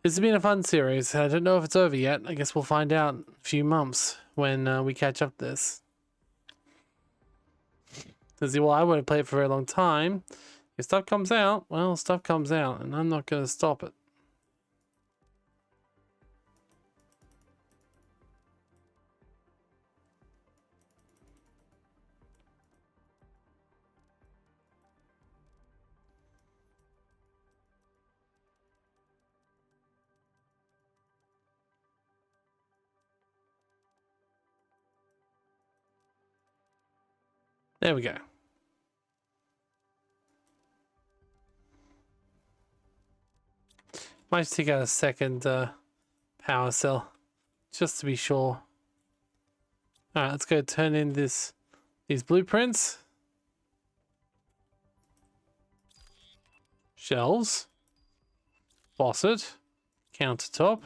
This has been a fun series. I don't know if it's over yet. I guess we'll find out in a few months when we catch up to this. Because, well, I won't play it for a very long time. If stuff comes out, well, stuff comes out, and I'm not going to stop it. There we go. Might take out a second power cell, just to be sure. Alright, let's go turn in these blueprints. Shelves. Faucet. Countertop.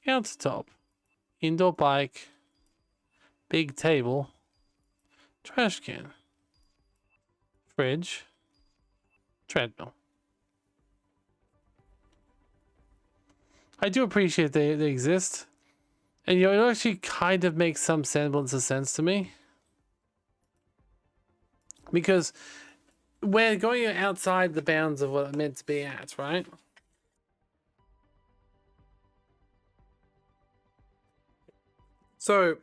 Countertop. Indoor bike. Big table. Trash can. Fridge. Treadmill. I do appreciate they exist. And you know, it actually kind of makes some semblance of sense to me. Because we're going outside the bounds of what it's meant to be at, right? So,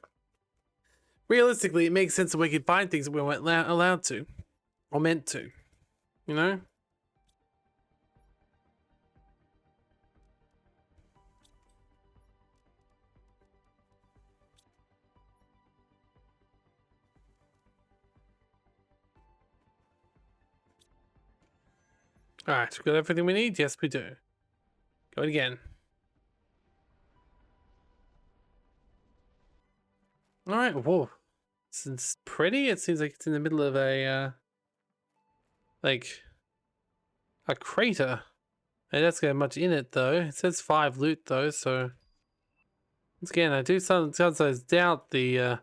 realistically, it makes sense that we could find things that we weren't allowed to. Or meant to. You know? Alright, we got everything we need? Yes, we do. Go it again. Alright, whoa. It's pretty. It seems like it's in the middle of a, like, a crater. And that's got much in it, though. It says 5 loot, though, so... Once again, I do sometimes doubt the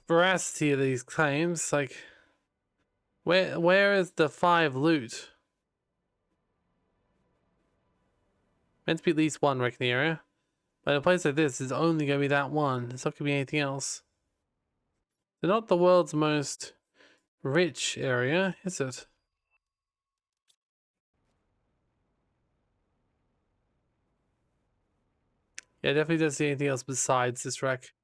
veracity of these claims. Like, where is the 5 loot? Meant to be at least 1 wreck in the area. But in a place like this, there's only going to be that one. There's not going to be anything else. They're not the world's most rich area, is it? Yeah, definitely doesn't see anything else besides this wreck.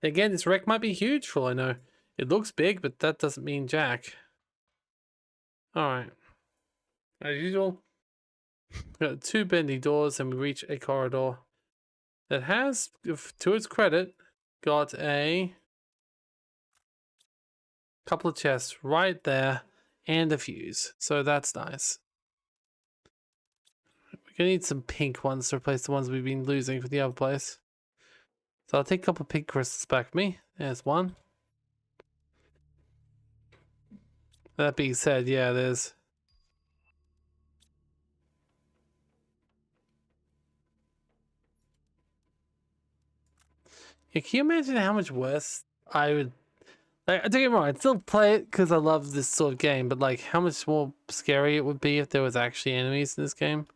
Again, this wreck might be huge for all I know. It looks big, but that doesn't mean jack. Alright. As usual, we've got 2 bendy doors and we reach a corridor that has, to its credit, got a couple of chests right there and a fuse. So that's nice. We're gonna need some pink ones to replace the ones we've been losing for the other place. So I'll take a couple of pink crystals back with me. There's one. That being said, yeah, there's... Yeah, can you imagine how much worse I would... Like, don't get me wrong, I'd still play it because I love this sort of game, but like, how much more scary it would be if there was actually enemies in this game.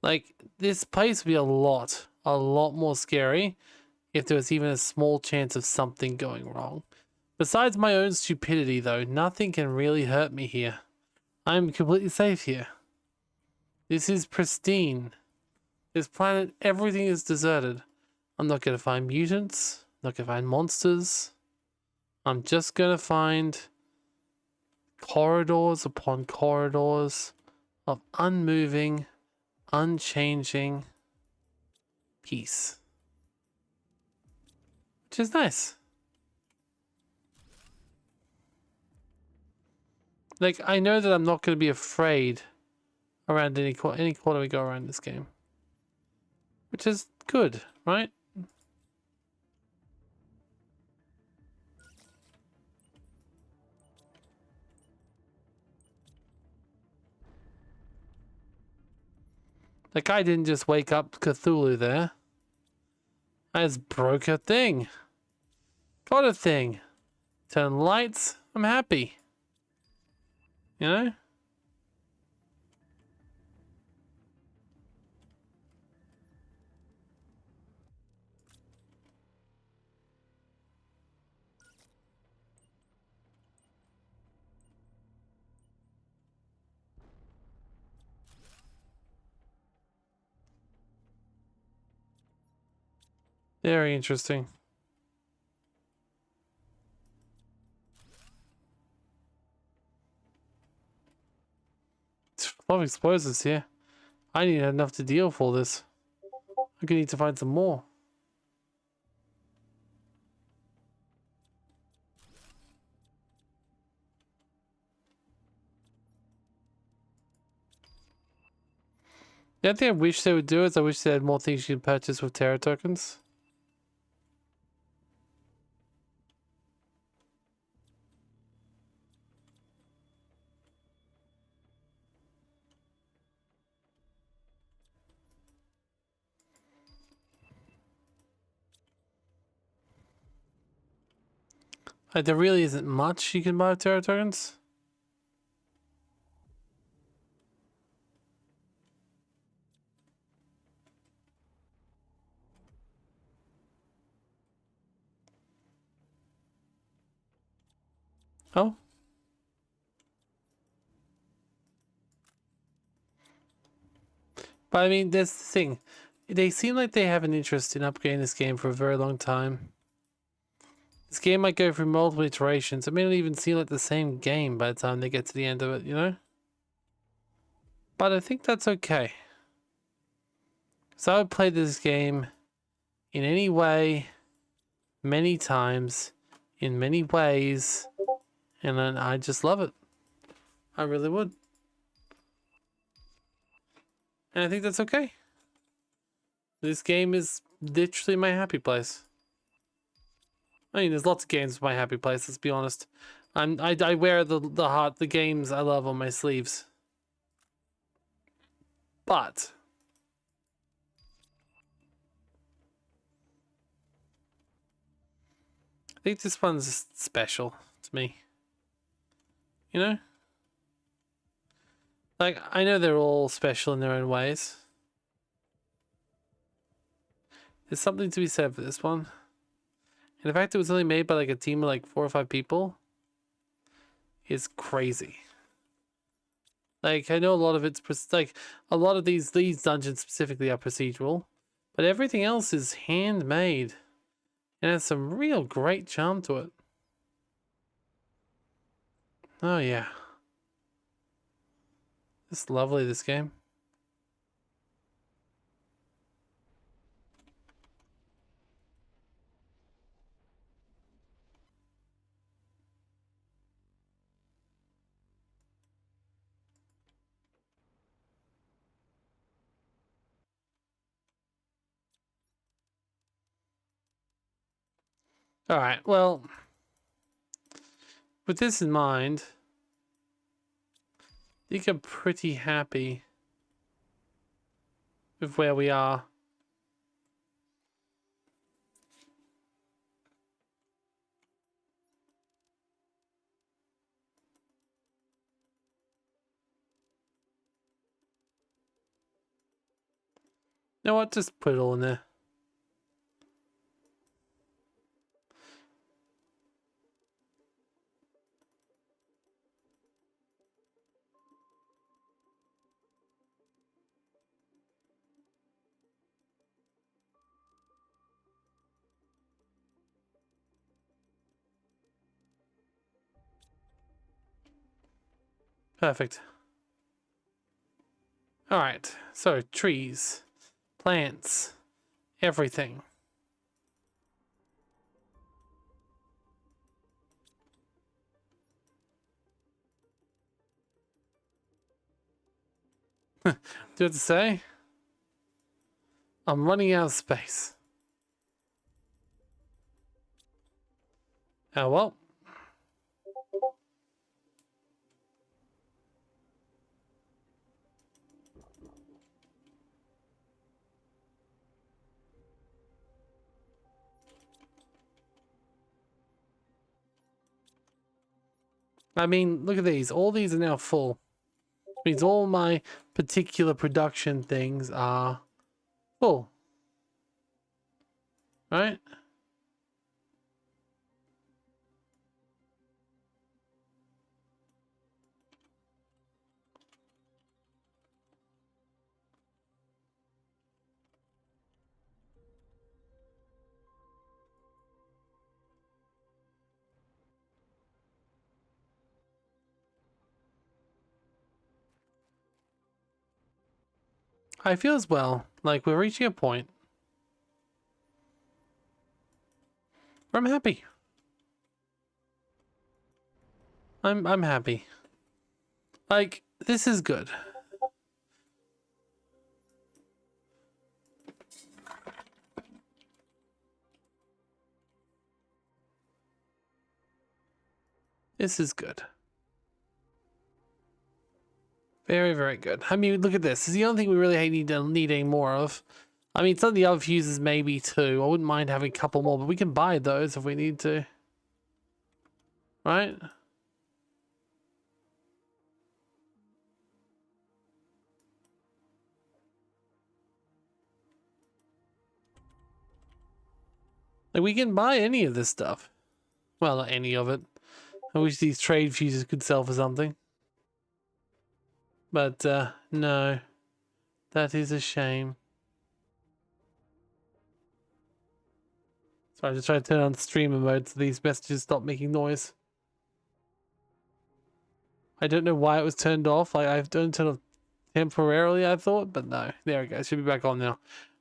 Like, this place would be a lot more scary if there was even a small chance of something going wrong. Besides my own stupidity, though, nothing can really hurt me here. I'm completely safe here. This is pristine. This planet, everything is deserted. I'm not going to find mutants. I'm not going to find monsters. I'm just going to find corridors upon corridors of unmoving, unchanging peace. Which is nice. Like, I know that I'm not going to be afraid around any corner we go around this game. Which is good, right? That guy didn't just wake up Cthulhu there. I just broke a thing. Got a thing. Turn lights. I'm happy. You know? Very interesting. It's a lot of explosives here. I need enough to deal with all this. I'm gonna need to find some more. The other thing I wish they would do is I wish they had more things you can purchase with Terra tokens. Like, there really isn't much you can buy with Terra tokens. Oh. But I mean, there's the thing. They seem like they have an interest in upgrading this game for a very long time. This game might go through multiple iterations. It may not even seem like the same game by the time they get to the end of it, you know? But I think that's okay. So I would play this game in any way, many times, in many ways, and then I just love it. I really would. And I think that's okay. This game is literally my happy place. I mean, there's lots of games with my happy place, let's be honest. I wear the games I love on my sleeves. But I think this one's special to me. You know? Like, I know they're all special in their own ways. There's something to be said for this one. And the fact it was only made by like a team of like 4 or 5 people is crazy. Like, I know a lot of it's like a lot of these dungeons specifically are procedural, but everything else is handmade and has some real great charm to it. Oh yeah, it's lovely, this game. All right, well, with this in mind, I think I'm pretty happy with where we are. You know what? Just put it all in there. Perfect. All right, so trees, plants, everything. Do you have to say? I'm running out of space. Oh well. I mean, look at these. All these are now full. Which means all my particular production things are full. Right? I feel as well like we're reaching a point where I'm happy. I'm happy. Like, this is good. This is good. Very, very good. I mean, look at this. This is the only thing we really need any more of. I mean, some of the other fuses maybe too. I wouldn't mind having a couple more, but we can buy those if we need to. Right? Like, we can buy any of this stuff. Well, not any of it. I wish these trade fuses could sell for something. But, no. That is a shame. Sorry, I just tried to turn on streamer mode so these messages stop making noise. I don't know why it was turned off. Like, I've done turn off temporarily, I thought, but no. There we go. Should be back on now.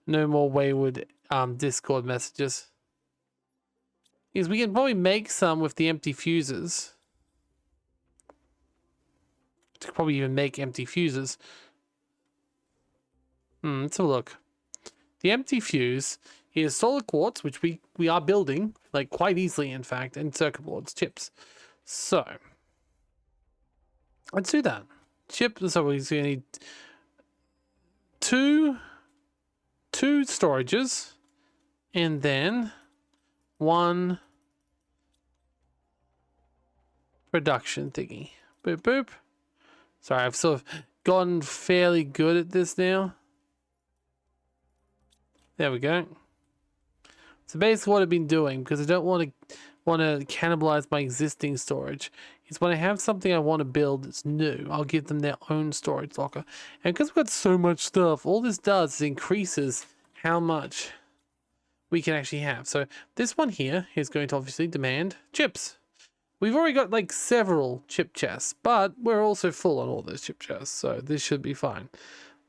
No more wayward Discord messages. Because we can probably make some with the empty fuses. To probably even make empty fuses. Let's have a look. The empty fuse is solid quartz, which we are building, like quite easily, in fact, and circuit boards, chips. So let's do that. Chip. So we're going to need two storages, and then one production thingy. Boop boop. Sorry, I've sort of gotten fairly good at this now. There we go. So basically what I've been doing, because I don't want to cannibalize my existing storage, is when I have something I want to build that's new, I'll give them their own storage locker. And because we've got so much stuff, all this does is increases how much we can actually have. So this one here is going to obviously demand chips. We've already got like several chip chests, but we're also full on all those chip chests, so this should be fine.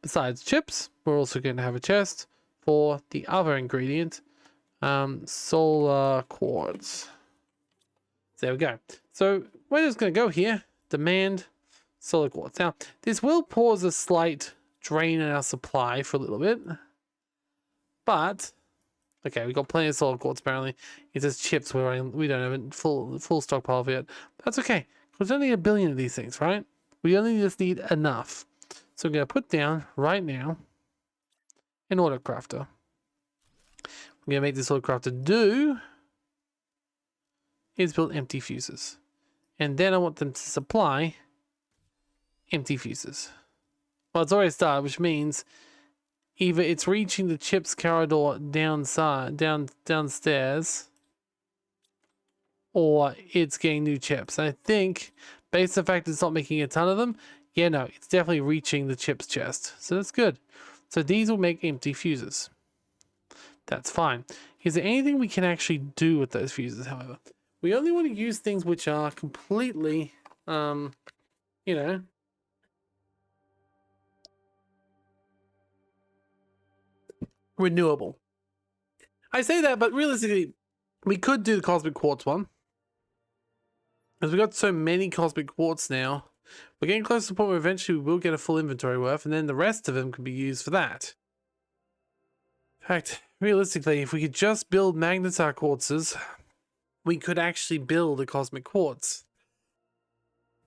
Besides chips, we're also going to have a chest for the other ingredient, solar quartz. There we go. So we're just going to go here, demand solar quartz. Now, this will cause a slight drain in our supply for a little bit, but okay, we got plenty of solar quartz apparently. It's just chips we don't have a full stockpile of yet. That's okay, because there's only 1 billion of these things, right? We only just need enough. So I'm going to put down right now an auto crafter. I'm going to make this auto crafter do is build empty fuses. And then I want them to supply empty fuses. Well, it's already started, which means either it's reaching the chips corridor downstairs, or it's getting new chips. I think, based on the fact it's not making a ton of them, yeah, no, it's definitely reaching the chips chest. So that's good. So these will make empty fuses. That's fine. Is there anything we can actually do with those fuses, however? We only want to use things which are completely, you know, renewable. I say that, but realistically, we could do the cosmic quartz one. As we've got so many cosmic quartz now, we're getting close to the point where eventually we will get a full inventory worth, and then the rest of them can be used for that. In fact, realistically, if we could just build magnetar quartzes, we could actually build a cosmic quartz.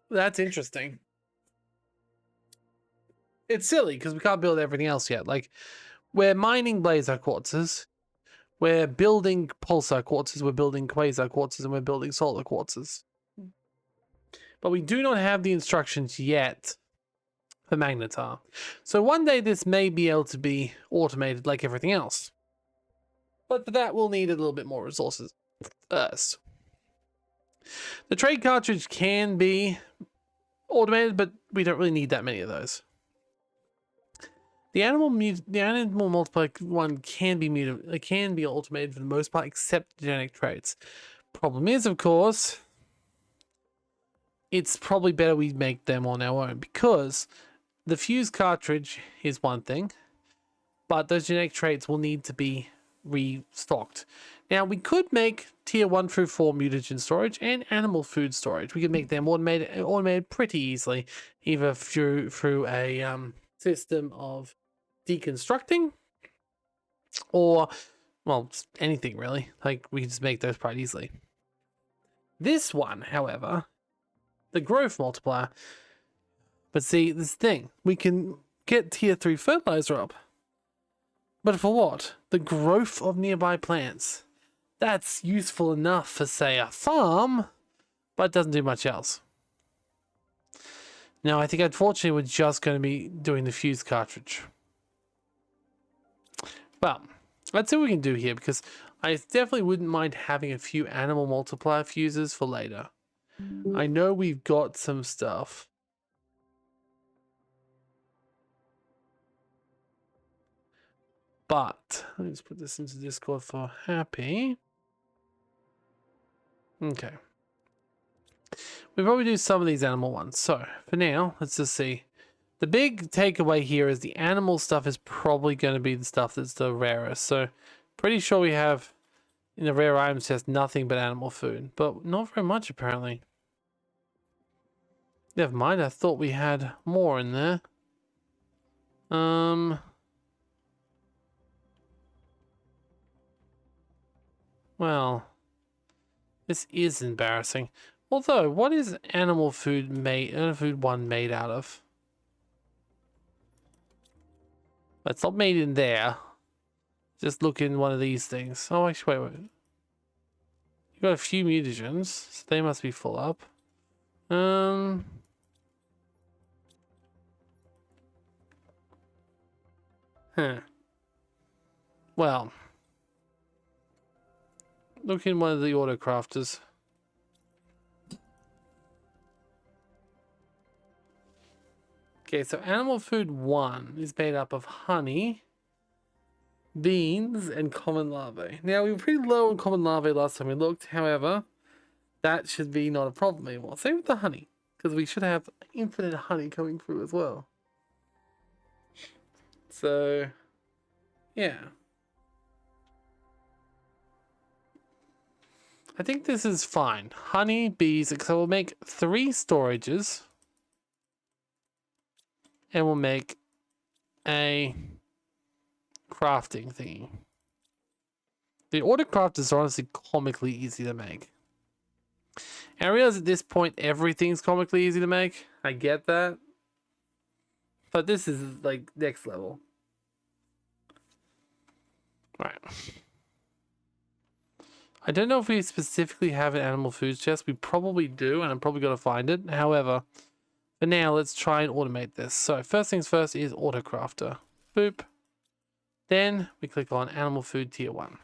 That's interesting. It's silly because we can't build everything else yet. Like, we're mining blazar quartzes, we're building pulsar quartzes, we're building quasar quartzes, and we're building solar quartzes. but we do not have the instructions yet for Magnetar. So one day this may be able to be automated like everything else. But for that, we'll need a little bit more resources first. The trade cartridge can be automated, but we don't really need that many of those. The animal multiplier one can be muted. It can be automated for the most part, except genetic traits. Problem is, of course, it's probably better we make them on our own, because the fuse cartridge is one thing, but those genetic traits will need to be restocked. Now, we could make tier 1 through 4 mutagen storage and animal food storage. We could make them automated pretty easily, either through a system of deconstructing, or, well, anything really. Like, we can just make those quite easily. This one, however, the growth multiplier. But see, this thing, we can get tier 3 fertilizer up. But for what? The growth of nearby plants. That's useful enough for, say, a farm, but it doesn't do much else. Now, I think unfortunately we're just going to be doing the fuse cartridge. Well, let's see what we can do here, because I definitely wouldn't mind having a few animal multiplier fuses for later. I know we've got some stuff. But let's put this into Discord for Happy. Okay. We probably do some of these animal ones. So for now, let's just see. The big takeaway here is the animal stuff is probably going to be the stuff that's the rarest. So pretty sure we have in the rare items chest nothing but animal food, but not very much apparently. Never mind, I thought we had more in there. Well, this is embarrassing. Although, what is animal food 1 made out of? It's not made in there. Just look in one of these things. Oh, actually, wait. You got a few mutagens, so they must be full up. Huh. Well. Look in one of the auto crafters. Okay, so animal food 1 is made up of honey, beans, and common larvae. Now, we were pretty low on common larvae last time we looked. However, that should be not a problem anymore. Same with the honey, because we should have infinite honey coming through as well. So, yeah. I think this is fine. Honey, bees, so we'll make 3 storages. And we'll make a crafting thingy. The auto crafters are honestly comically easy to make. And I realize at this point everything's comically easy to make. I get that. But this is like next level. Alright. I don't know if we specifically have an animal foods chest. We probably do, and I'm probably going to find it. However, for now, let's try and automate this. So first things first is auto crafter. Boop. Then we click on animal food tier 1.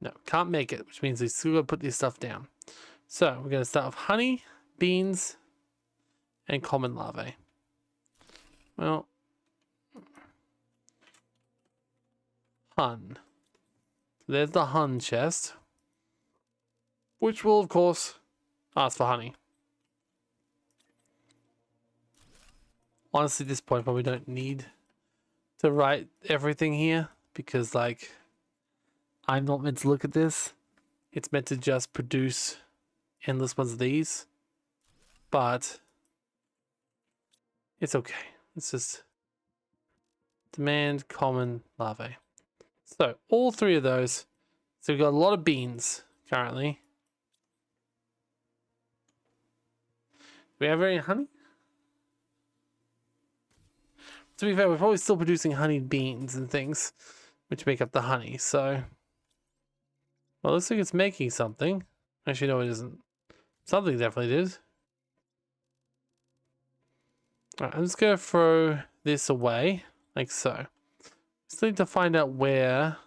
No, can't make it, which means we still got to put this stuff down. So we're going to start with honey, beans, and common larvae. Well, hun. There's the hun chest, which will, of course, ask for honey. Honestly, at this point, probably don't need to write everything here because, like, I'm not meant to look at this. It's meant to just produce endless ones of these. But it's okay. It's just demand common larvae. So all 3 of those. So we've got a lot of beans currently. Do we have any honey? To be fair, we're probably still producing honeyed beans and things, which make up the honey. So Well, it looks like it's making something. Actually, no, it isn't. Something definitely did. Alright, I'm just gonna throw this away, like so. Just need to find out where.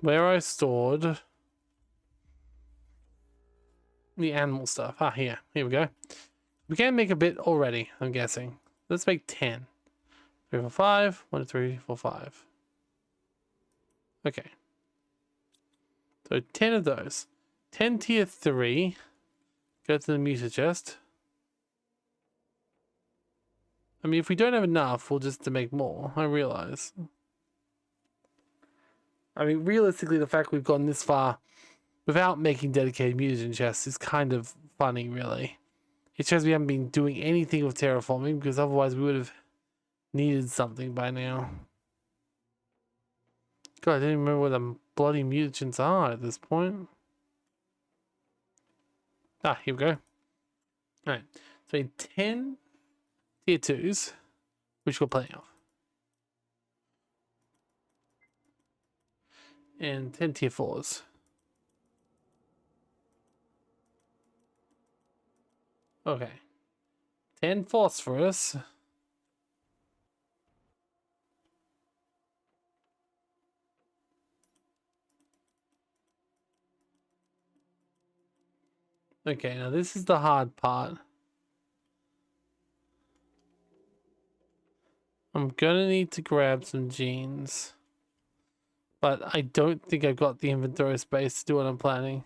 Where I stored the animal stuff. Ah, here we go. We can make a bit already, I'm guessing. Let's make 10. 3, 4, 5. 1, 2, 3, 4, 5. Okay. So 10 of those. 10 tier 3. Go to the muta chest. I mean, if we don't have enough, we'll just to make more. I realize. I mean, realistically, the fact we've gone this far without making dedicated mutagen chests is kind of funny, really. It shows we haven't been doing anything with terraforming, because otherwise we would have needed something by now. God, I didn't remember what the bloody mutagens are at this point. Ah, here we go. Alright, so we need 10 tier 2s, which we're plenty of. And 10 tier 4s. Okay. 10 phosphorus. Okay, now this is the hard part. I'm gonna need to grab some genes. But I don't think I've got the inventory space to do what I'm planning.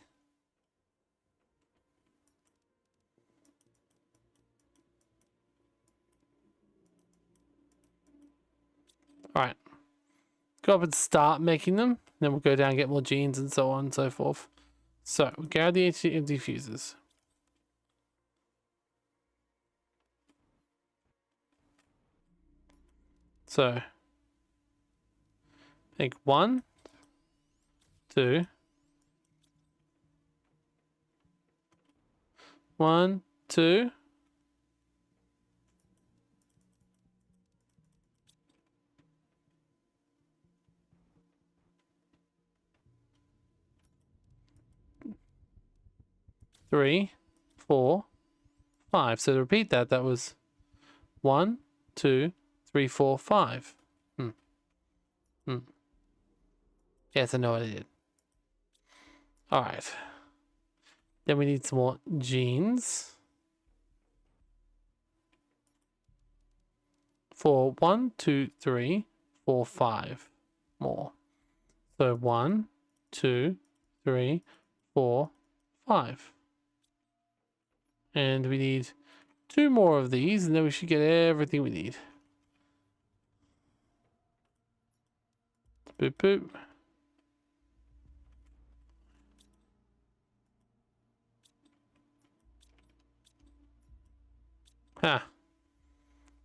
Alright. Go up and start making them. Then we'll go down and get more genes and so on and so forth. So, we grab the empty fuses. So, make 1, 2, 1, 2. Three, 4, 5. So to repeat that, that was 1, 2, 3, 4, 5. Yes, I know what I did. Alright. Then we need some more genes. For 1, 2, 3, 4, 5 more. So 1, 2, 3, 4, 5. And we need 2 more of these, and then we should get everything we need. Boop boop. Ha.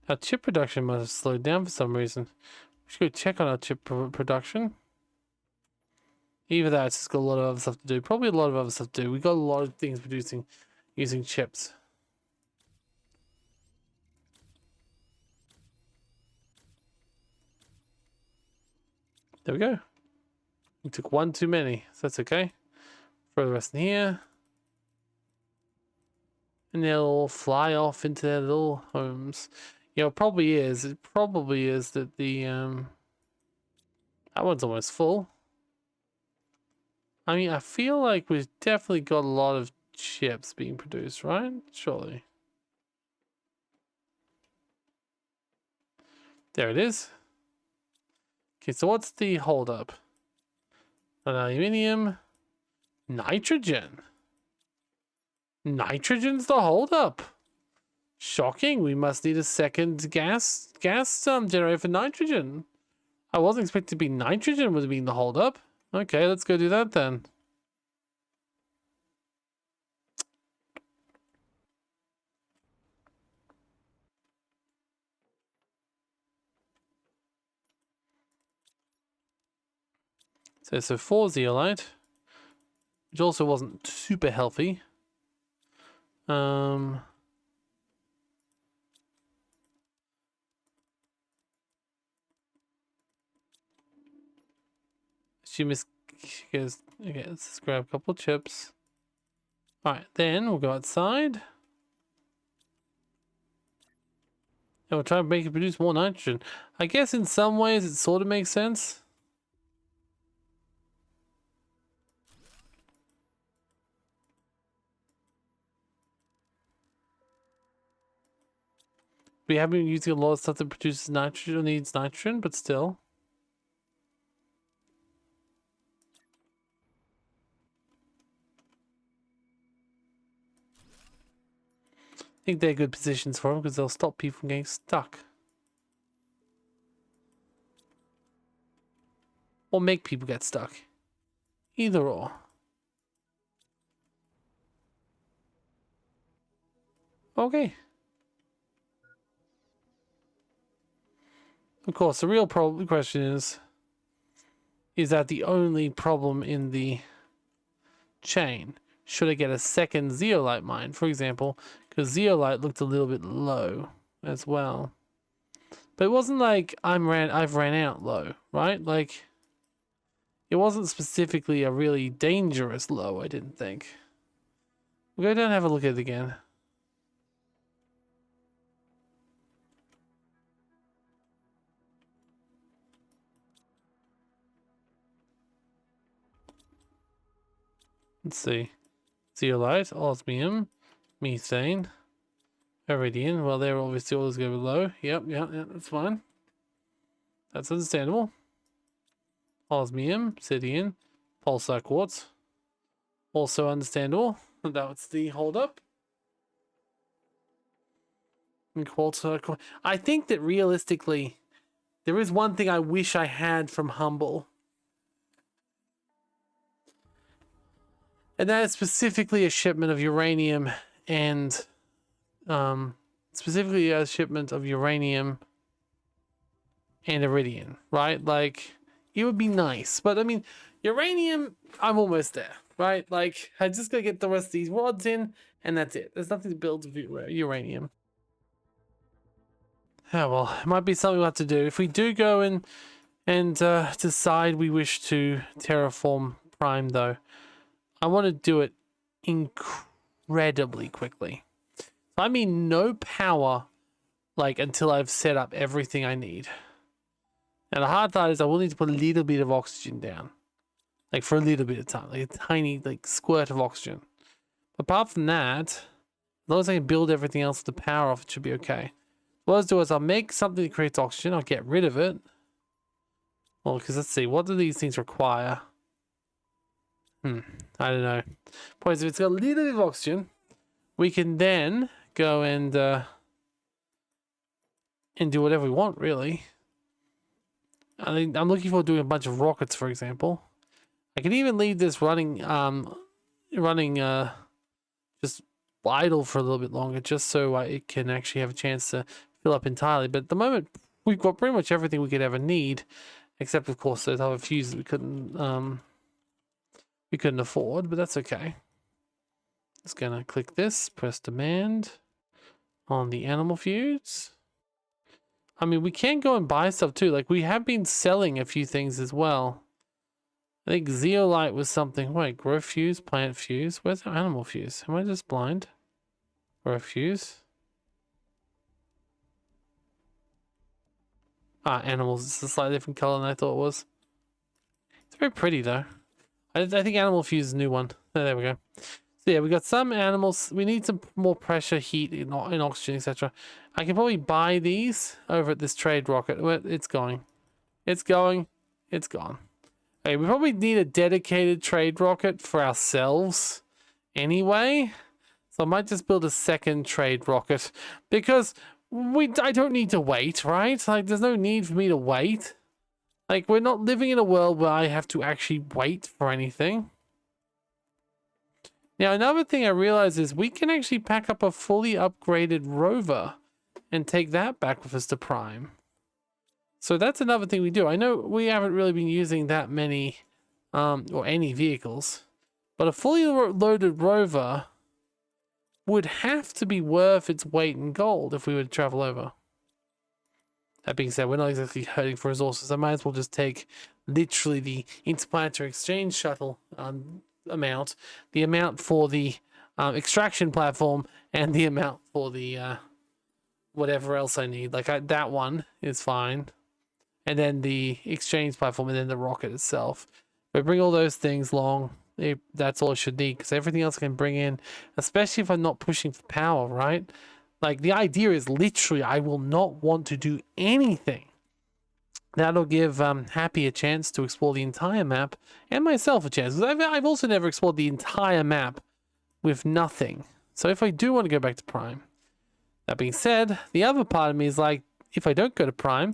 Our chip production must have slowed down for some reason. We should go check on our chip production. Either that, it's just got a lot of other stuff to do. Probably a lot of other stuff to do. We got a lot of things producing using chips. There we go. We took 1 too many, so that's okay. Throw the rest in here. And they'll fly off into their little homes. You know, it probably is that the that one's almost full. I mean, I feel like we've definitely got a lot of chips being produced, right? Surely. There it is. Okay, so what's the holdup? An aluminium, nitrogen. Nitrogen's the holdup. Shocking. We must need a second gas generator for nitrogen. I wasn't expecting to be nitrogen was being the holdup. Okay, let's go do that then. So 4 zeolite. which also wasn't super healthy. She goes, okay, let's just grab a couple chips. Alright, then we'll go outside. And we'll try to make it produce more nitrogen. I guess in some ways it sort of makes sense. We have been using a lot of stuff that produces nitrogen or needs nitrogen, but still. I think they're good positions for them because they'll stop people from getting stuck. Or make people get stuck. Either or. Okay. Of course, the real question is that the only problem in the chain? Should I get a second zeolite mine, for example? Because zeolite looked a little bit low as well. But it wasn't like I've ran out low, right? Like, it wasn't specifically a really dangerous low, I didn't think. We'll go down and have a look at it again. Let's see. Zeolite, osmium, methane, iridium. Well, they're obviously always going to be low. Yep, that's fine. That's understandable. Osmium, obsidian, pulsar quartz. Also understandable. That's the holdup. And quartz. I think that realistically, there is one thing I wish I had from Humble. And that is specifically a shipment of uranium and specifically a shipment of uranium and iridium, right? Like, it would be nice, but I mean, uranium, I'm almost there, right? Like, I just gotta get the rest of these rods in, and that's it. There's nothing to build with uranium. Yeah, well, it might be something we'll have to do. If we do go and decide we wish to terraform Prime, though, I want to do it incredibly quickly. I mean, no power, like, until I've set up everything I need. And the hard part is I will need to put a little bit of oxygen down. Like, for a little bit of time. Like, a tiny, like, squirt of oxygen. Apart from that, as long as I can build everything else with the power off, it should be okay. What I'll do is I'll make something that creates oxygen. I'll get rid of it. Well, because let's see. What do these things require? I don't know. Point is, if it's got a little bit of oxygen, we can then go and do whatever we want, really. I think I'm looking forward to doing a bunch of rockets, for example. I can even leave this running just idle for a little bit longer, just so it can actually have a chance to fill up entirely. But at the moment, we've got pretty much everything we could ever need, except of course those other fuses we couldn't afford, but that's okay. Just gonna click this, press demand on the animal fuse. I mean, we can go and buy stuff too. Like, we have been selling a few things as well. I think zeolite was something. Wait, growth fuse, plant fuse. Where's our animal fuse? Am I just blind? Growth fuse. Animals. It's a slightly different color than I thought it was. It's very pretty though. I think animal fuse is a new one. Oh, there we go. So yeah, we got some animals. We need some more pressure, heat, in oxygen, etc. I can probably buy these over at this trade rocket. It's going. It's going. It's gone. Okay, we probably need a dedicated trade rocket for ourselves anyway. So I might just build a second trade rocket because I don't need to wait, right? Like, there's no need for me to wait. Like, we're not living in a world where I have to actually wait for anything. Now, another thing I realized is we can actually pack up a fully upgraded rover and take that back with us to Prime. So that's another thing we do. I know we haven't really been using that many or any vehicles, But a fully loaded rover would have to be worth its weight in gold if we were to travel over. That being said, we're not exactly hurting for resources. I might as well just take literally the interplanetary exchange shuttle amount, the amount for the extraction platform, and the amount for the whatever else I need. Like that one is fine. And then the exchange platform, and then the rocket itself. If I bring all those things along, that's all I should need, because everything else I can bring in, especially if I'm not pushing for power, right? Like, the idea is literally I will not want to do anything. That'll give Happy a chance to explore the entire map, and myself a chance, because I've also never explored the entire map with nothing. So if I do want to go back to Prime, that being said, the other part of me is like, if I don't go to Prime,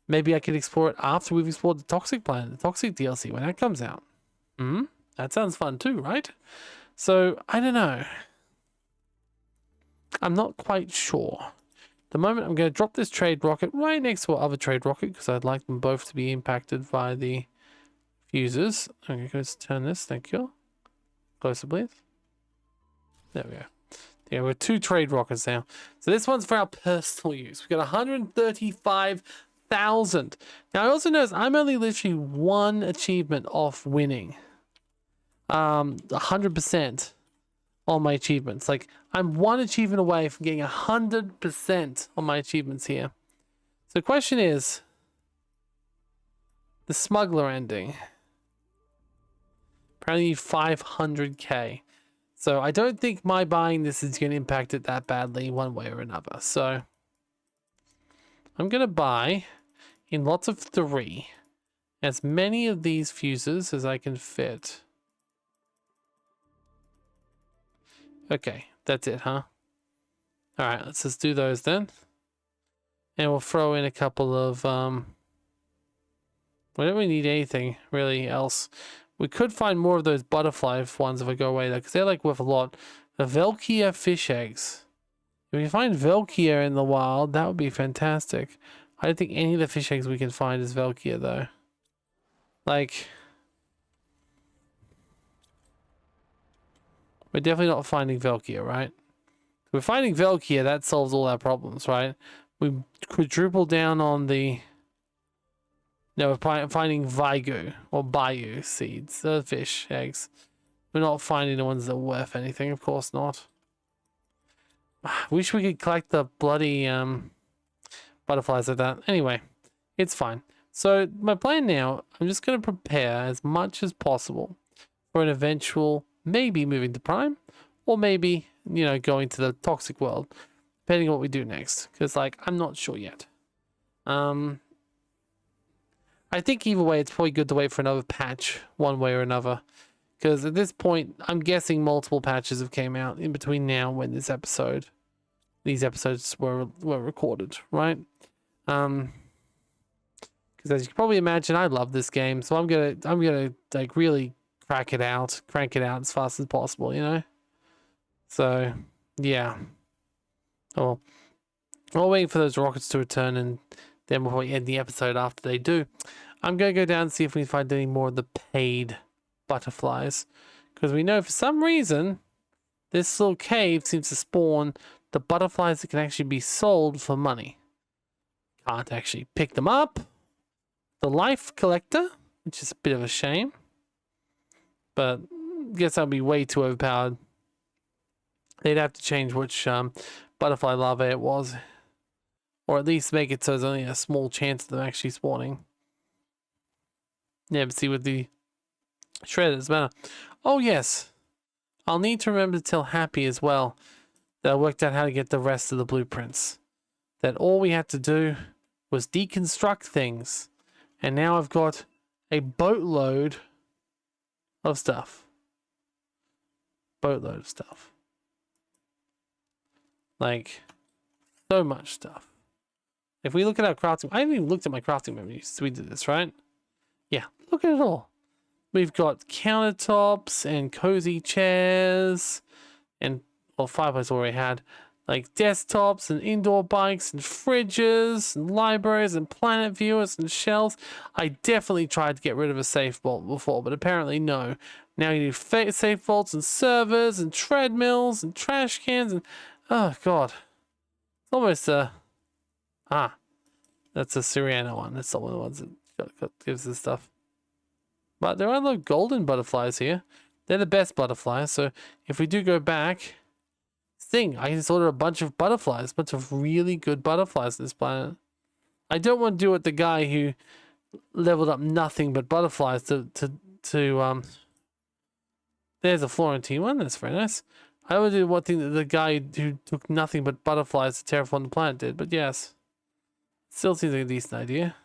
maybe I could explore it after we've explored the Toxic Planet, the Toxic DLC, when that comes out. That sounds fun too, right? So, I don't know. I'm not quite sure. The moment I'm going to drop this trade rocket right next to our other trade rocket, because I'd like them both to be impacted by the fuses. Okay, let's turn this, thank you. Closer, please. There we go. Yeah, we're 2 trade rockets now. So this one's for our personal use. We've got 135,000. Now I also notice I'm only literally 1 achievement off winning 100% on my achievements. Like, I'm 1 achievement away from getting 100% on my achievements here. So the question is, the smuggler ending. Apparently 500k. So I don't think my buying this is going to impact it that badly one way or another. So I'm going to buy in lots of 3 as many of these fuses as I can fit. Okay, that's it, huh? Alright, let's just do those then. And we'll throw in a couple of, we don't really need anything really else. We could find more of those butterfly ones if I go away there, because they're like worth a lot. The Velkia fish eggs. If we find Velkia in the wild, that would be fantastic. I don't think any of the fish eggs we can find is Velkia though. Like, we're definitely not finding Velkia, right? If we're finding Velkia, that solves all our problems, right? We quadruple down on the... No, we're finding Vigu or Bayou seeds, fish eggs. We're not finding the ones that are worth anything, of course not. Wish we could collect the bloody butterflies like that. Anyway, it's fine. So my plan now, I'm just going to prepare as much as possible for an eventual maybe moving to Prime, or maybe, you know, going to the Toxic World, depending on what we do next. Because, like, I'm not sure yet. I think either way, it's probably good to wait for another patch, one way or another. Because at this point, I'm guessing multiple patches have came out in between now and when these episodes were recorded, right? Because as you can probably imagine, I love this game, so I'm gonna like really crank it out as fast as possible, you know. So yeah. Oh, I'll wait for those rockets to return, and then we'll probably end the episode after they do. I'm going to go down and see if we can find any more of the paid butterflies. Because we know for some reason, this little cave seems to spawn the butterflies that can actually be sold for money. Can't actually pick them up. The life collector, which is a bit of a shame. But I guess that would be way too overpowered. They'd have to change which butterfly larvae it was. Or at least make it so there's only a small chance of them actually spawning. Yeah, but see with the shredders matter. Oh yes. I'll need to remember to tell Happy as well that I worked out how to get the rest of the blueprints. That all we had to do was deconstruct things. And now I've got a boatload of stuff. Boatload of stuff. Like, so much stuff. If we look at our crafting, I haven't even looked at my crafting menu since we did this, right? Yeah, look at it all. We've got countertops and cozy chairs and, well, fireplace already had, like desktops and indoor bikes and fridges and libraries and planet viewers and shelves. I definitely tried to get rid of a safe vault before, but apparently no. Now you need safe vaults and servers and treadmills and trash cans and oh god, it's almost that's a Syriana one. That's not one of the ones that gives this stuff. But there are no golden butterflies here. They're the best butterflies. So if we do go back, I can just order a bunch of butterflies, a bunch of really good butterflies on this planet. I don't want to do what the guy who leveled up nothing but butterflies to there's a Florentine one. That's very nice. I would do one thing that the guy who took nothing but butterflies to terraform the planet did, but yes. Still seems like a decent idea.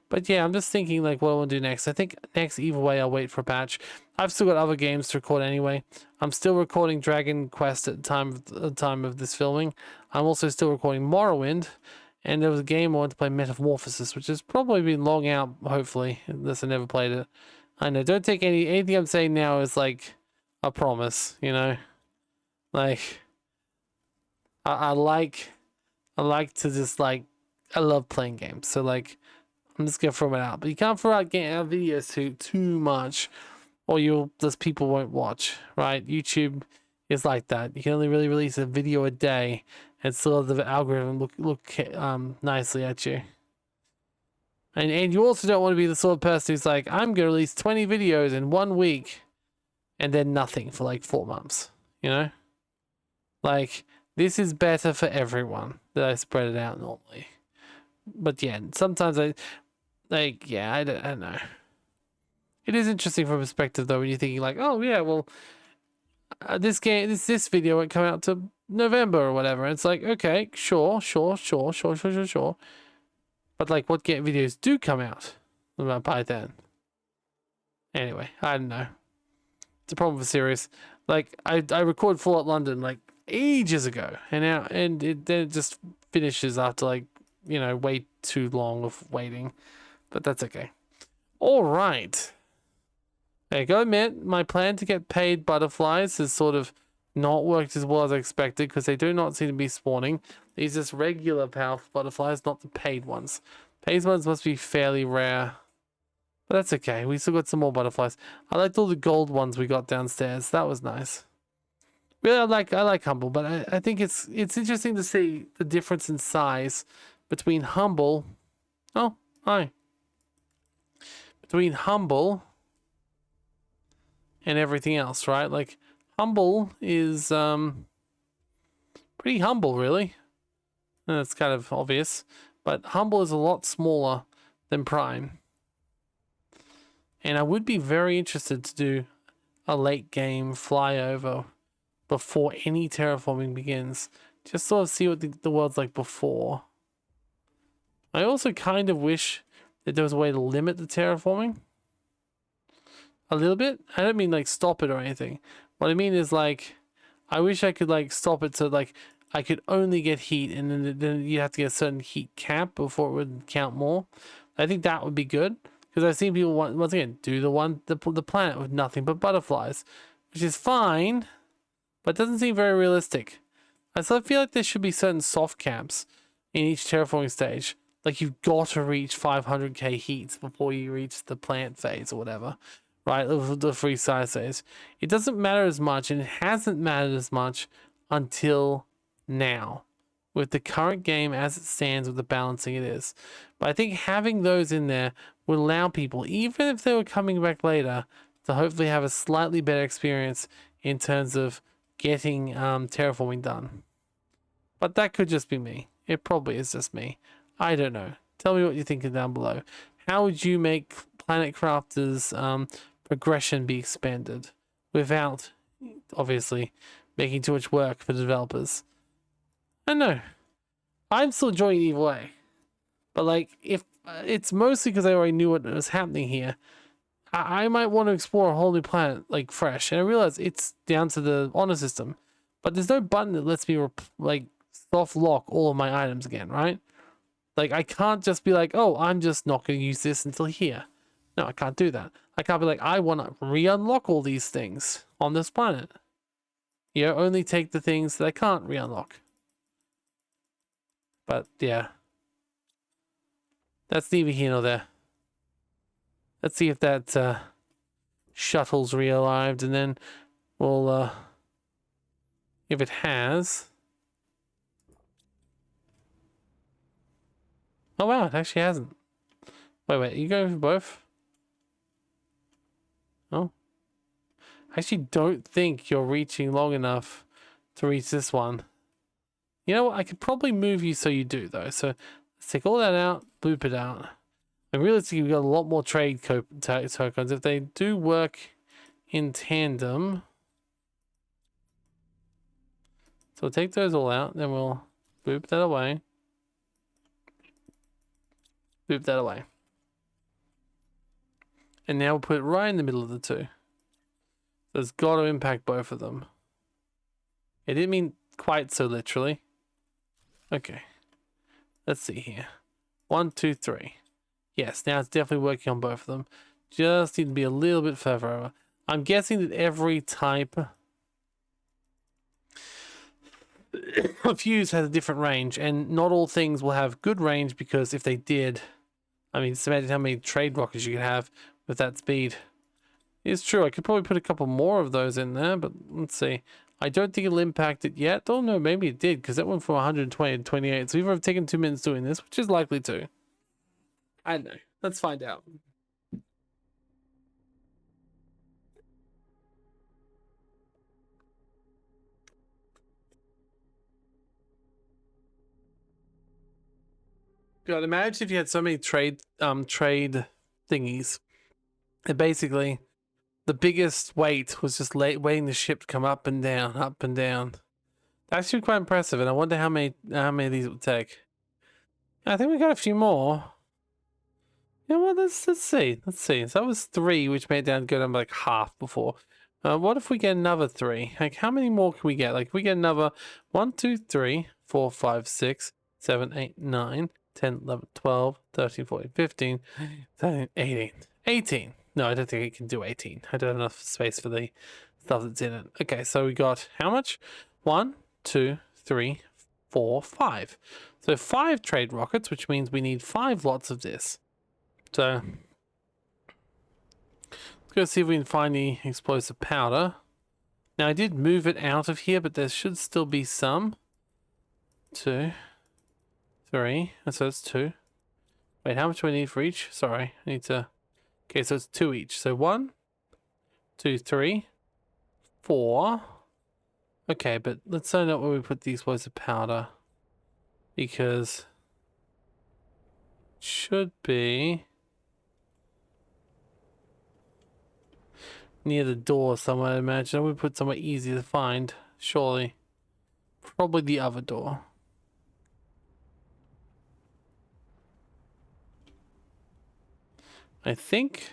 But yeah, I'm just thinking like what I want to do next. I think next either way I'll wait for a patch. I've still got other games to record anyway. I'm still recording Dragon Quest at the time of this filming. I'm also still recording Morrowind. And there was a game I wanted to play, Metamorphosis, which has probably been long out, hopefully, unless I never played it. I know, don't take anything I'm saying now is like a promise, you know? Like, I like to just like, I love playing games. So like, I'm just gonna throw it out. But you can't throw out videos too much, or people won't watch, right? YouTube is like that. You can only really release a video a day and still have the algorithm look nicely at you. And you also don't want to be the sort of person who's like, I'm gonna release 20 videos in 1 week and then nothing for like 4 months, you know? Like, this is better for everyone that I spread it out normally. But yeah, sometimes I don't know. It is interesting from a perspective though when you're thinking like, oh yeah, well, this video won't come out to November or whatever. And it's like, okay, sure. But like, what videos do come out about Python? Anyway, I don't know. It's a problem for series. Like, I recorded Fallout London like ages ago, and then it just finishes after like, you know, way too long of waiting. But that's okay. All right. I gotta admit, my plan to get paid butterflies has sort of not worked as well as I expected because they do not seem to be spawning. These are just regular powerful butterflies, not the paid ones. Paid ones must be fairly rare. But that's okay. We still got some more butterflies. I liked all the gold ones we got downstairs. That was nice. Really, I like Humble, but I think it's interesting to see the difference in size between Humble. Oh, hi. Between Humble and everything else, right? Like, Humble is pretty humble, really. And that's kind of obvious. But Humble is a lot smaller than Prime. And I would be very interested to do a late game flyover before any terraforming begins. Just sort of see what the world's like before. I also kind of wish that there was a way to limit the terraforming. A little bit. I don't mean like stop it or anything. What I mean is like, I wish I could like stop it so like I could only get heat and then you have to get a certain heat cap before it would count more. I think that would be good because I've seen people once again do the planet with nothing but butterflies, which is fine, but doesn't seem very realistic. I still feel like there should be certain soft caps in each terraforming stage. Like you've got to reach 500k heats before you reach the plant phase or whatever. Right, the free size phase. It doesn't matter as much, and it hasn't mattered as much until now, with the current game as it stands, with the balancing it is. But I think having those in there would allow people, even if they were coming back later, to hopefully have a slightly better experience in terms of getting terraforming done. But that could just be me. It probably is just me. I don't know. Tell me what you're thinking down below. How would you make Planet Crafter's progression be expanded without obviously making too much work for the developers? I don't know. I'm still enjoying it either way, but like if it's mostly because I already knew what was happening here, I might want to explore a whole new planet like fresh. And I realize it's down to the honor system, but there's no button that lets me like soft lock all of my items again, right? Like I can't just be like, oh, I'm just not going to use this until here. No, I can't do that. I can't be like, I want to re-unlock all these things on this planet. You know, only take the things that I can't re-unlock. But yeah. That's neither here nor there. Let's see if that shuttle's rearrived, and then we'll, if it has. Oh wow, it actually hasn't. Wait, you go for both? Oh. I actually don't think you're reaching long enough to reach this one. You know what? I could probably move you so you do, though. So let's take all that out, boop it out. And realistically, we've got a lot more trade tokens. If they do work in tandem. So we'll take those all out, then we'll boop that away. Boop that away. And now we'll put it right in the middle of the two. So it's got to impact both of them. It didn't mean quite so literally. Okay. Let's see here. 1, 2, 3. Yes, now it's definitely working on both of them. Just need to be a little bit further over. I'm guessing that every type of fuse has a different range, and not all things will have good range, because if they did, I mean, just imagine how many trade rockets you could have with that speed. It's true, I could probably put a couple more of those in there, but let's see. I don't think it'll impact it yet. Oh no, maybe it did, because that went from 120 to 28. So we've already taken 2 minutes doing this, which is likely to. I don't know. Let's find out. God, imagine if you had so many trade thingies. And basically, the biggest weight was just waiting the ship to come up and down, up and down. That's actually quite impressive, and I wonder how many of these it would take. I think we got a few more. Yeah, well, let's see. Let's see. So that was 3, which made it down go down by like half before. What if we get another 3? Like, how many more can we get? Like, if we get another 1, 2, 3, 4, 5, 6, 7, 8, 9, 10, 11, 12, 13, 14, 15, 17, 18. 18. No, I don't think it can do 18. I don't have enough space for the stuff that's in it. Okay, so we got how much? 1, 2, 3, 4, 5. So 5 trade rockets, which means we need 5 lots of this. So let's go see if we can find the explosive powder. Now I did move it out of here, but there should still be some. 2, 3, and so it's 2. Wait, how much do I need for each? Sorry, I need to. Okay, so it's 2 each. So 1, 2, 3, 4. Okay, but let's find out where we put the explosive powder, because it should be near the door somewhere, I imagine. I would put somewhere easy to find, surely. Probably the other door. I think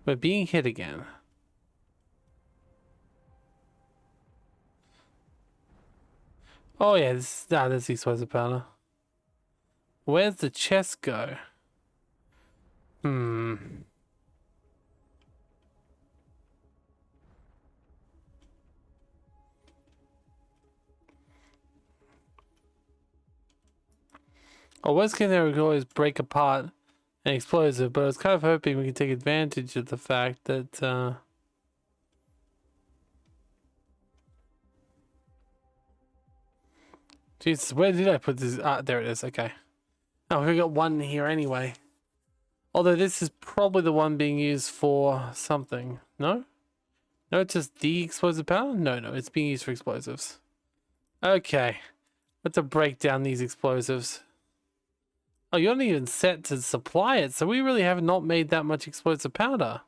we're being hit again. Oh yeah, there's the explosive powder. Where's the chest go? Oh, worst case scenario, we could always break apart an explosive, but I was kind of hoping we could take advantage of the fact that Jesus, where did I put this? Ah, there it is. Okay. Oh, we got one here anyway. Although this is probably the one being used for something. No? No, it's just the explosive powder? No, it's being used for explosives. Okay. Let's break down these explosives. Oh, you're not even set to supply it, so we really have not made that much explosive powder.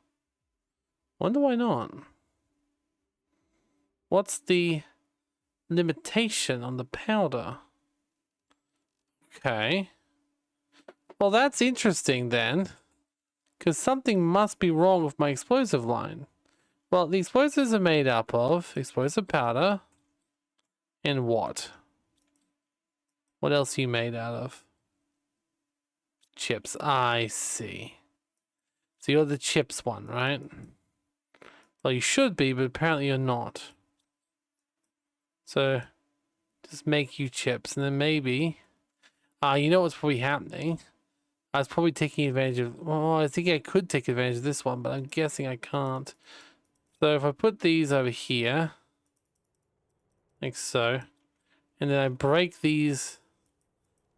Wonder why not? What's the limitation on the powder? Okay. Well, that's interesting then, because something must be wrong with my explosive line. Well, the explosives are made up of explosive powder and what? What else are you made out of? Chips. I see. So you're the chips one, right? Well, you should be, but apparently you're not. So just make you chips, and then maybe You know what's probably happening? I was probably taking advantage of... Well, I think I could take advantage of this one, but I'm guessing I can't. So if I put these over here, like so, and then I break these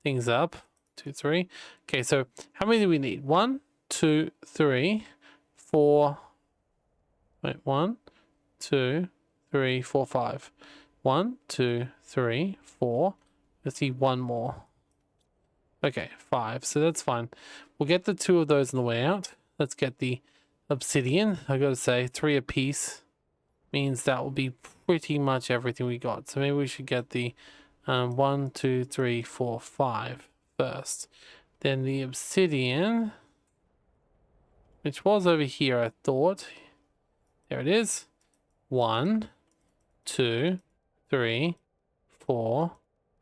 things up, 2, 3. Okay, so how many do we need? 1, 2, 3, 4. Wait, 1, 2, 3, 4, 5. 1, 2, 3, 4. Let's see, one more. Okay, 5. So that's fine. We'll get the 2 of those on the way out. Let's get the obsidian. I gotta say, 3 apiece means that will be pretty much everything we got. So maybe we should get the 1, 2, 3, 4, 5 first. Then the obsidian, which was over here, I thought. There it is. 1, 2, 3, 4,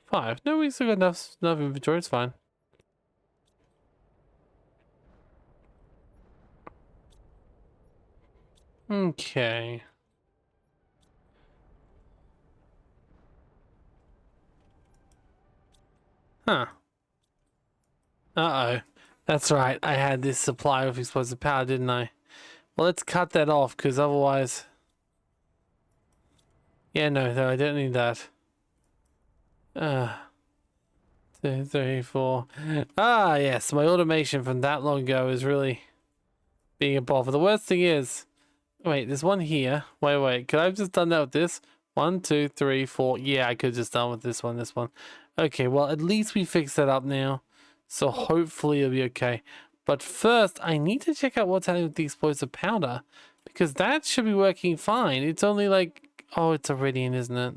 5. No, we still got enough inventory. It's fine. Okay. Huh. Uh-oh. That's right. I had this supply of explosive powder, didn't I? Well, let's cut that off, because otherwise... Yeah, no, I don't need that. 2, 3, 4. Ah, yes. My automation from that long ago is really being a bother. The worst thing is... Wait, there's one here. Wait. Could I have just done that with this? 1, 2, 3, 4. Yeah, I could have just done with this one. Okay, well, at least we fixed that up now. So hopefully it'll be okay. But first, I need to check out what's happening with the explosive powder. Because that should be working fine. It's only like... Oh, it's iridium, isn't it?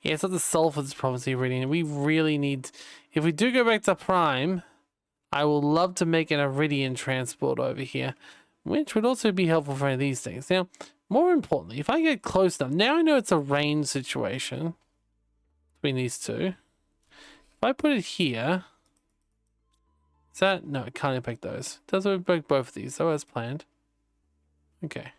Yeah, it's not the sulfur that's probably iridium. We really need... If we do go back to Prime, I will love to make an iridium transport over here. Which would also be helpful for any of these things. Now, more importantly, if I get close enough... Now I know it's a range situation between these two. If I put it here... Is that... No, it can't impact those. It does impact both of these, though, as planned. Okay.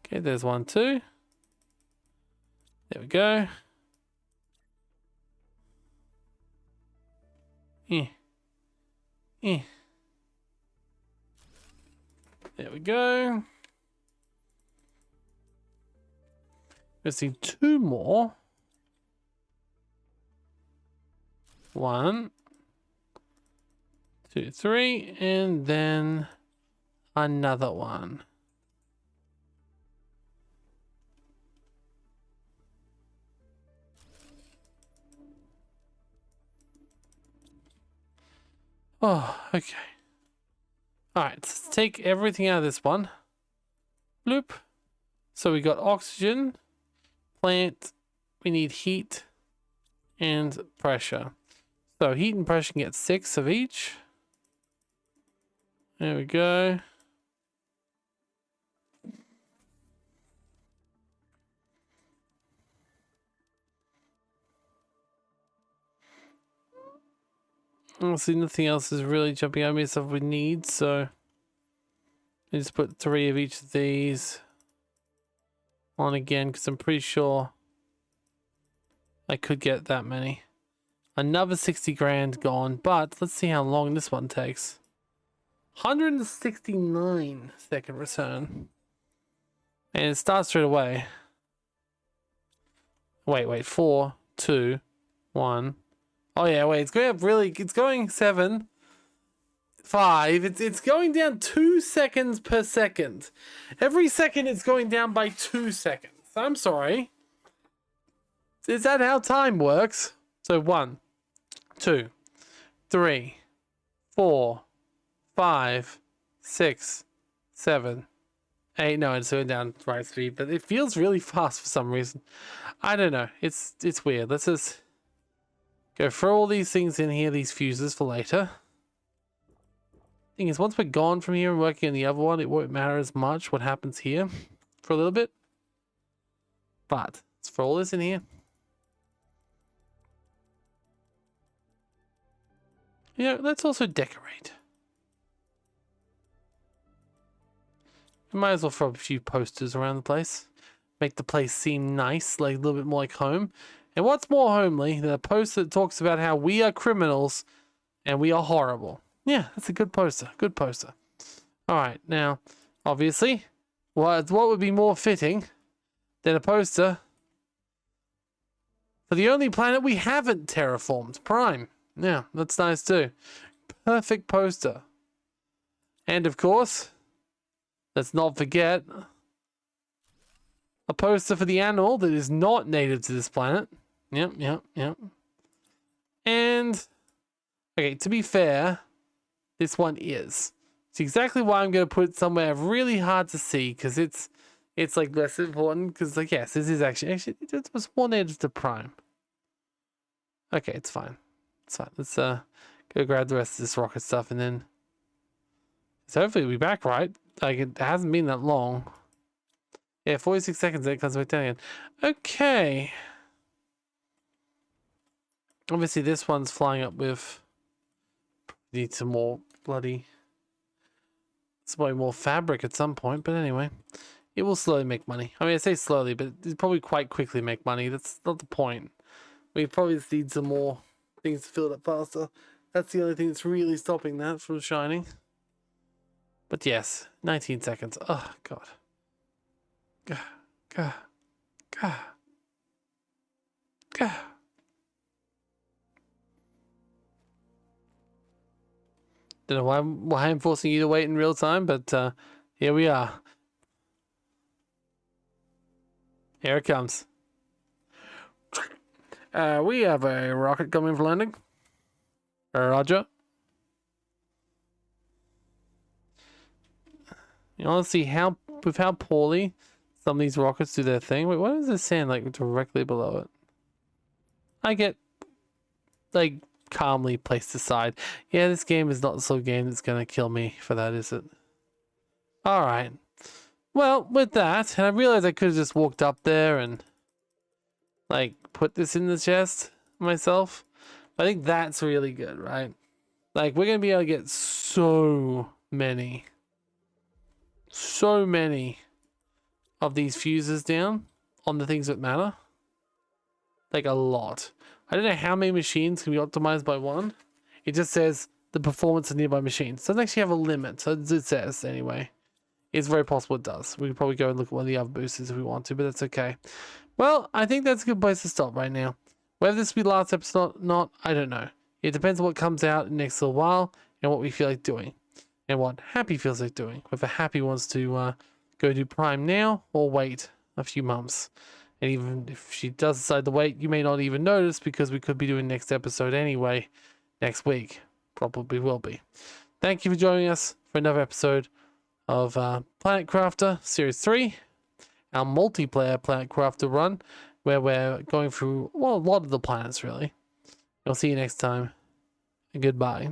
Okay, there's 1, 2. There we go. There we go. Let's see, 2 more. 1, 2, 3, and then another one. Oh, okay. Alright, let's take everything out of this one. Bloop. So we got oxygen, plant, we need heat, and pressure. So heat and pressure can get 6 of each. There we go. Honestly, nothing else is really jumping out at me stuff we need, so I just put 3 of each of these on again, because I'm pretty sure I could get that many. Another 60 grand gone, but let's see how long this one takes. 169 second return. And it starts straight away. Wait, 4, 2, 1. Oh yeah, wait, it's going up really, it's going 7, 5, it's going down 2 seconds per second. Every second it's going down by 2 seconds. I'm sorry. Is that how time works? So 1, 2, 3, 4, 5, 6, 7, 8. No, it's going down right speed, but it feels really fast for some reason. I don't know. It's weird. Let's just go throw all these things in here, these fuses for later. Thing is, once we're gone from here and working on the other one, it won't matter as much what happens here for a little bit. But let's throw all this in here. You know, let's also decorate. We might as well throw a few posters around the place. make the place seem nice, like a little bit more like home. And what's more homely than a poster that talks about how we are criminals and we are horrible? Yeah, that's a good poster. Good poster. All right, now, obviously, what would be more fitting than a poster for the only planet we haven't terraformed, Prime. Yeah, that's nice too. Perfect poster. And of course, let's not forget a poster for the animal that is not native to this planet. Yep. And, okay, to be fair, this one is. It's exactly why I'm going to put it somewhere really hard to see, because it's like less important, because like, yes, this is actually it was more native to Prime. Okay, it's fine. It's fine. Let's go grab the rest of this rocket stuff, and then so hopefully we'll be back, right? Like, it hasn't been that long. Yeah, 46 seconds, then it comes back down again. Okay. Obviously, this one's flying up with... Need some more bloody... It's probably more fabric at some point, but anyway. It will slowly make money. I mean, I say slowly, but it'll probably quite quickly make money. That's not the point. We probably just need some more things to fill it up faster. That's the only thing that's really stopping that from shining. But yes, 19 seconds. Oh, God. Gah. Don't know why I'm forcing you to wait in real time, but here we are. Here it comes. We have a rocket coming for landing. Roger. You want to see how poorly some of these rockets do their thing? Wait, what is this saying like directly below it? I get like calmly placed aside. Yeah, this game is not the sort of game that's gonna kill me for that, is it? Alright. Well, with that, and I realized I could have just walked up there and like put this in the chest myself. I think that's really good, right? Like, we're gonna be able to get so many of these fuses down on the things that matter. Like, a lot. I don't know how many machines can be optimized by one. It just says the performance of nearby machines. It doesn't actually have a limit, so it says anyway. It's very possible it does. We could probably go and look at one of the other boosters if we want to, but that's okay. Well, I think that's a good place to stop right now. Whether this will be the last episode or not, I don't know. It depends on what comes out in the next little while and what we feel like doing. And what Happy feels like doing. Whether Happy wants to go do Prime now or wait a few months. And even if she does decide to wait, you may not even notice because we could be doing next episode anyway next week. Probably will be. Thank you for joining us for another episode of Planet Crafter Series 3. Our multiplayer Planet Crafter run where we're going through, well, a lot of the planets really. I'll see you next time. And goodbye.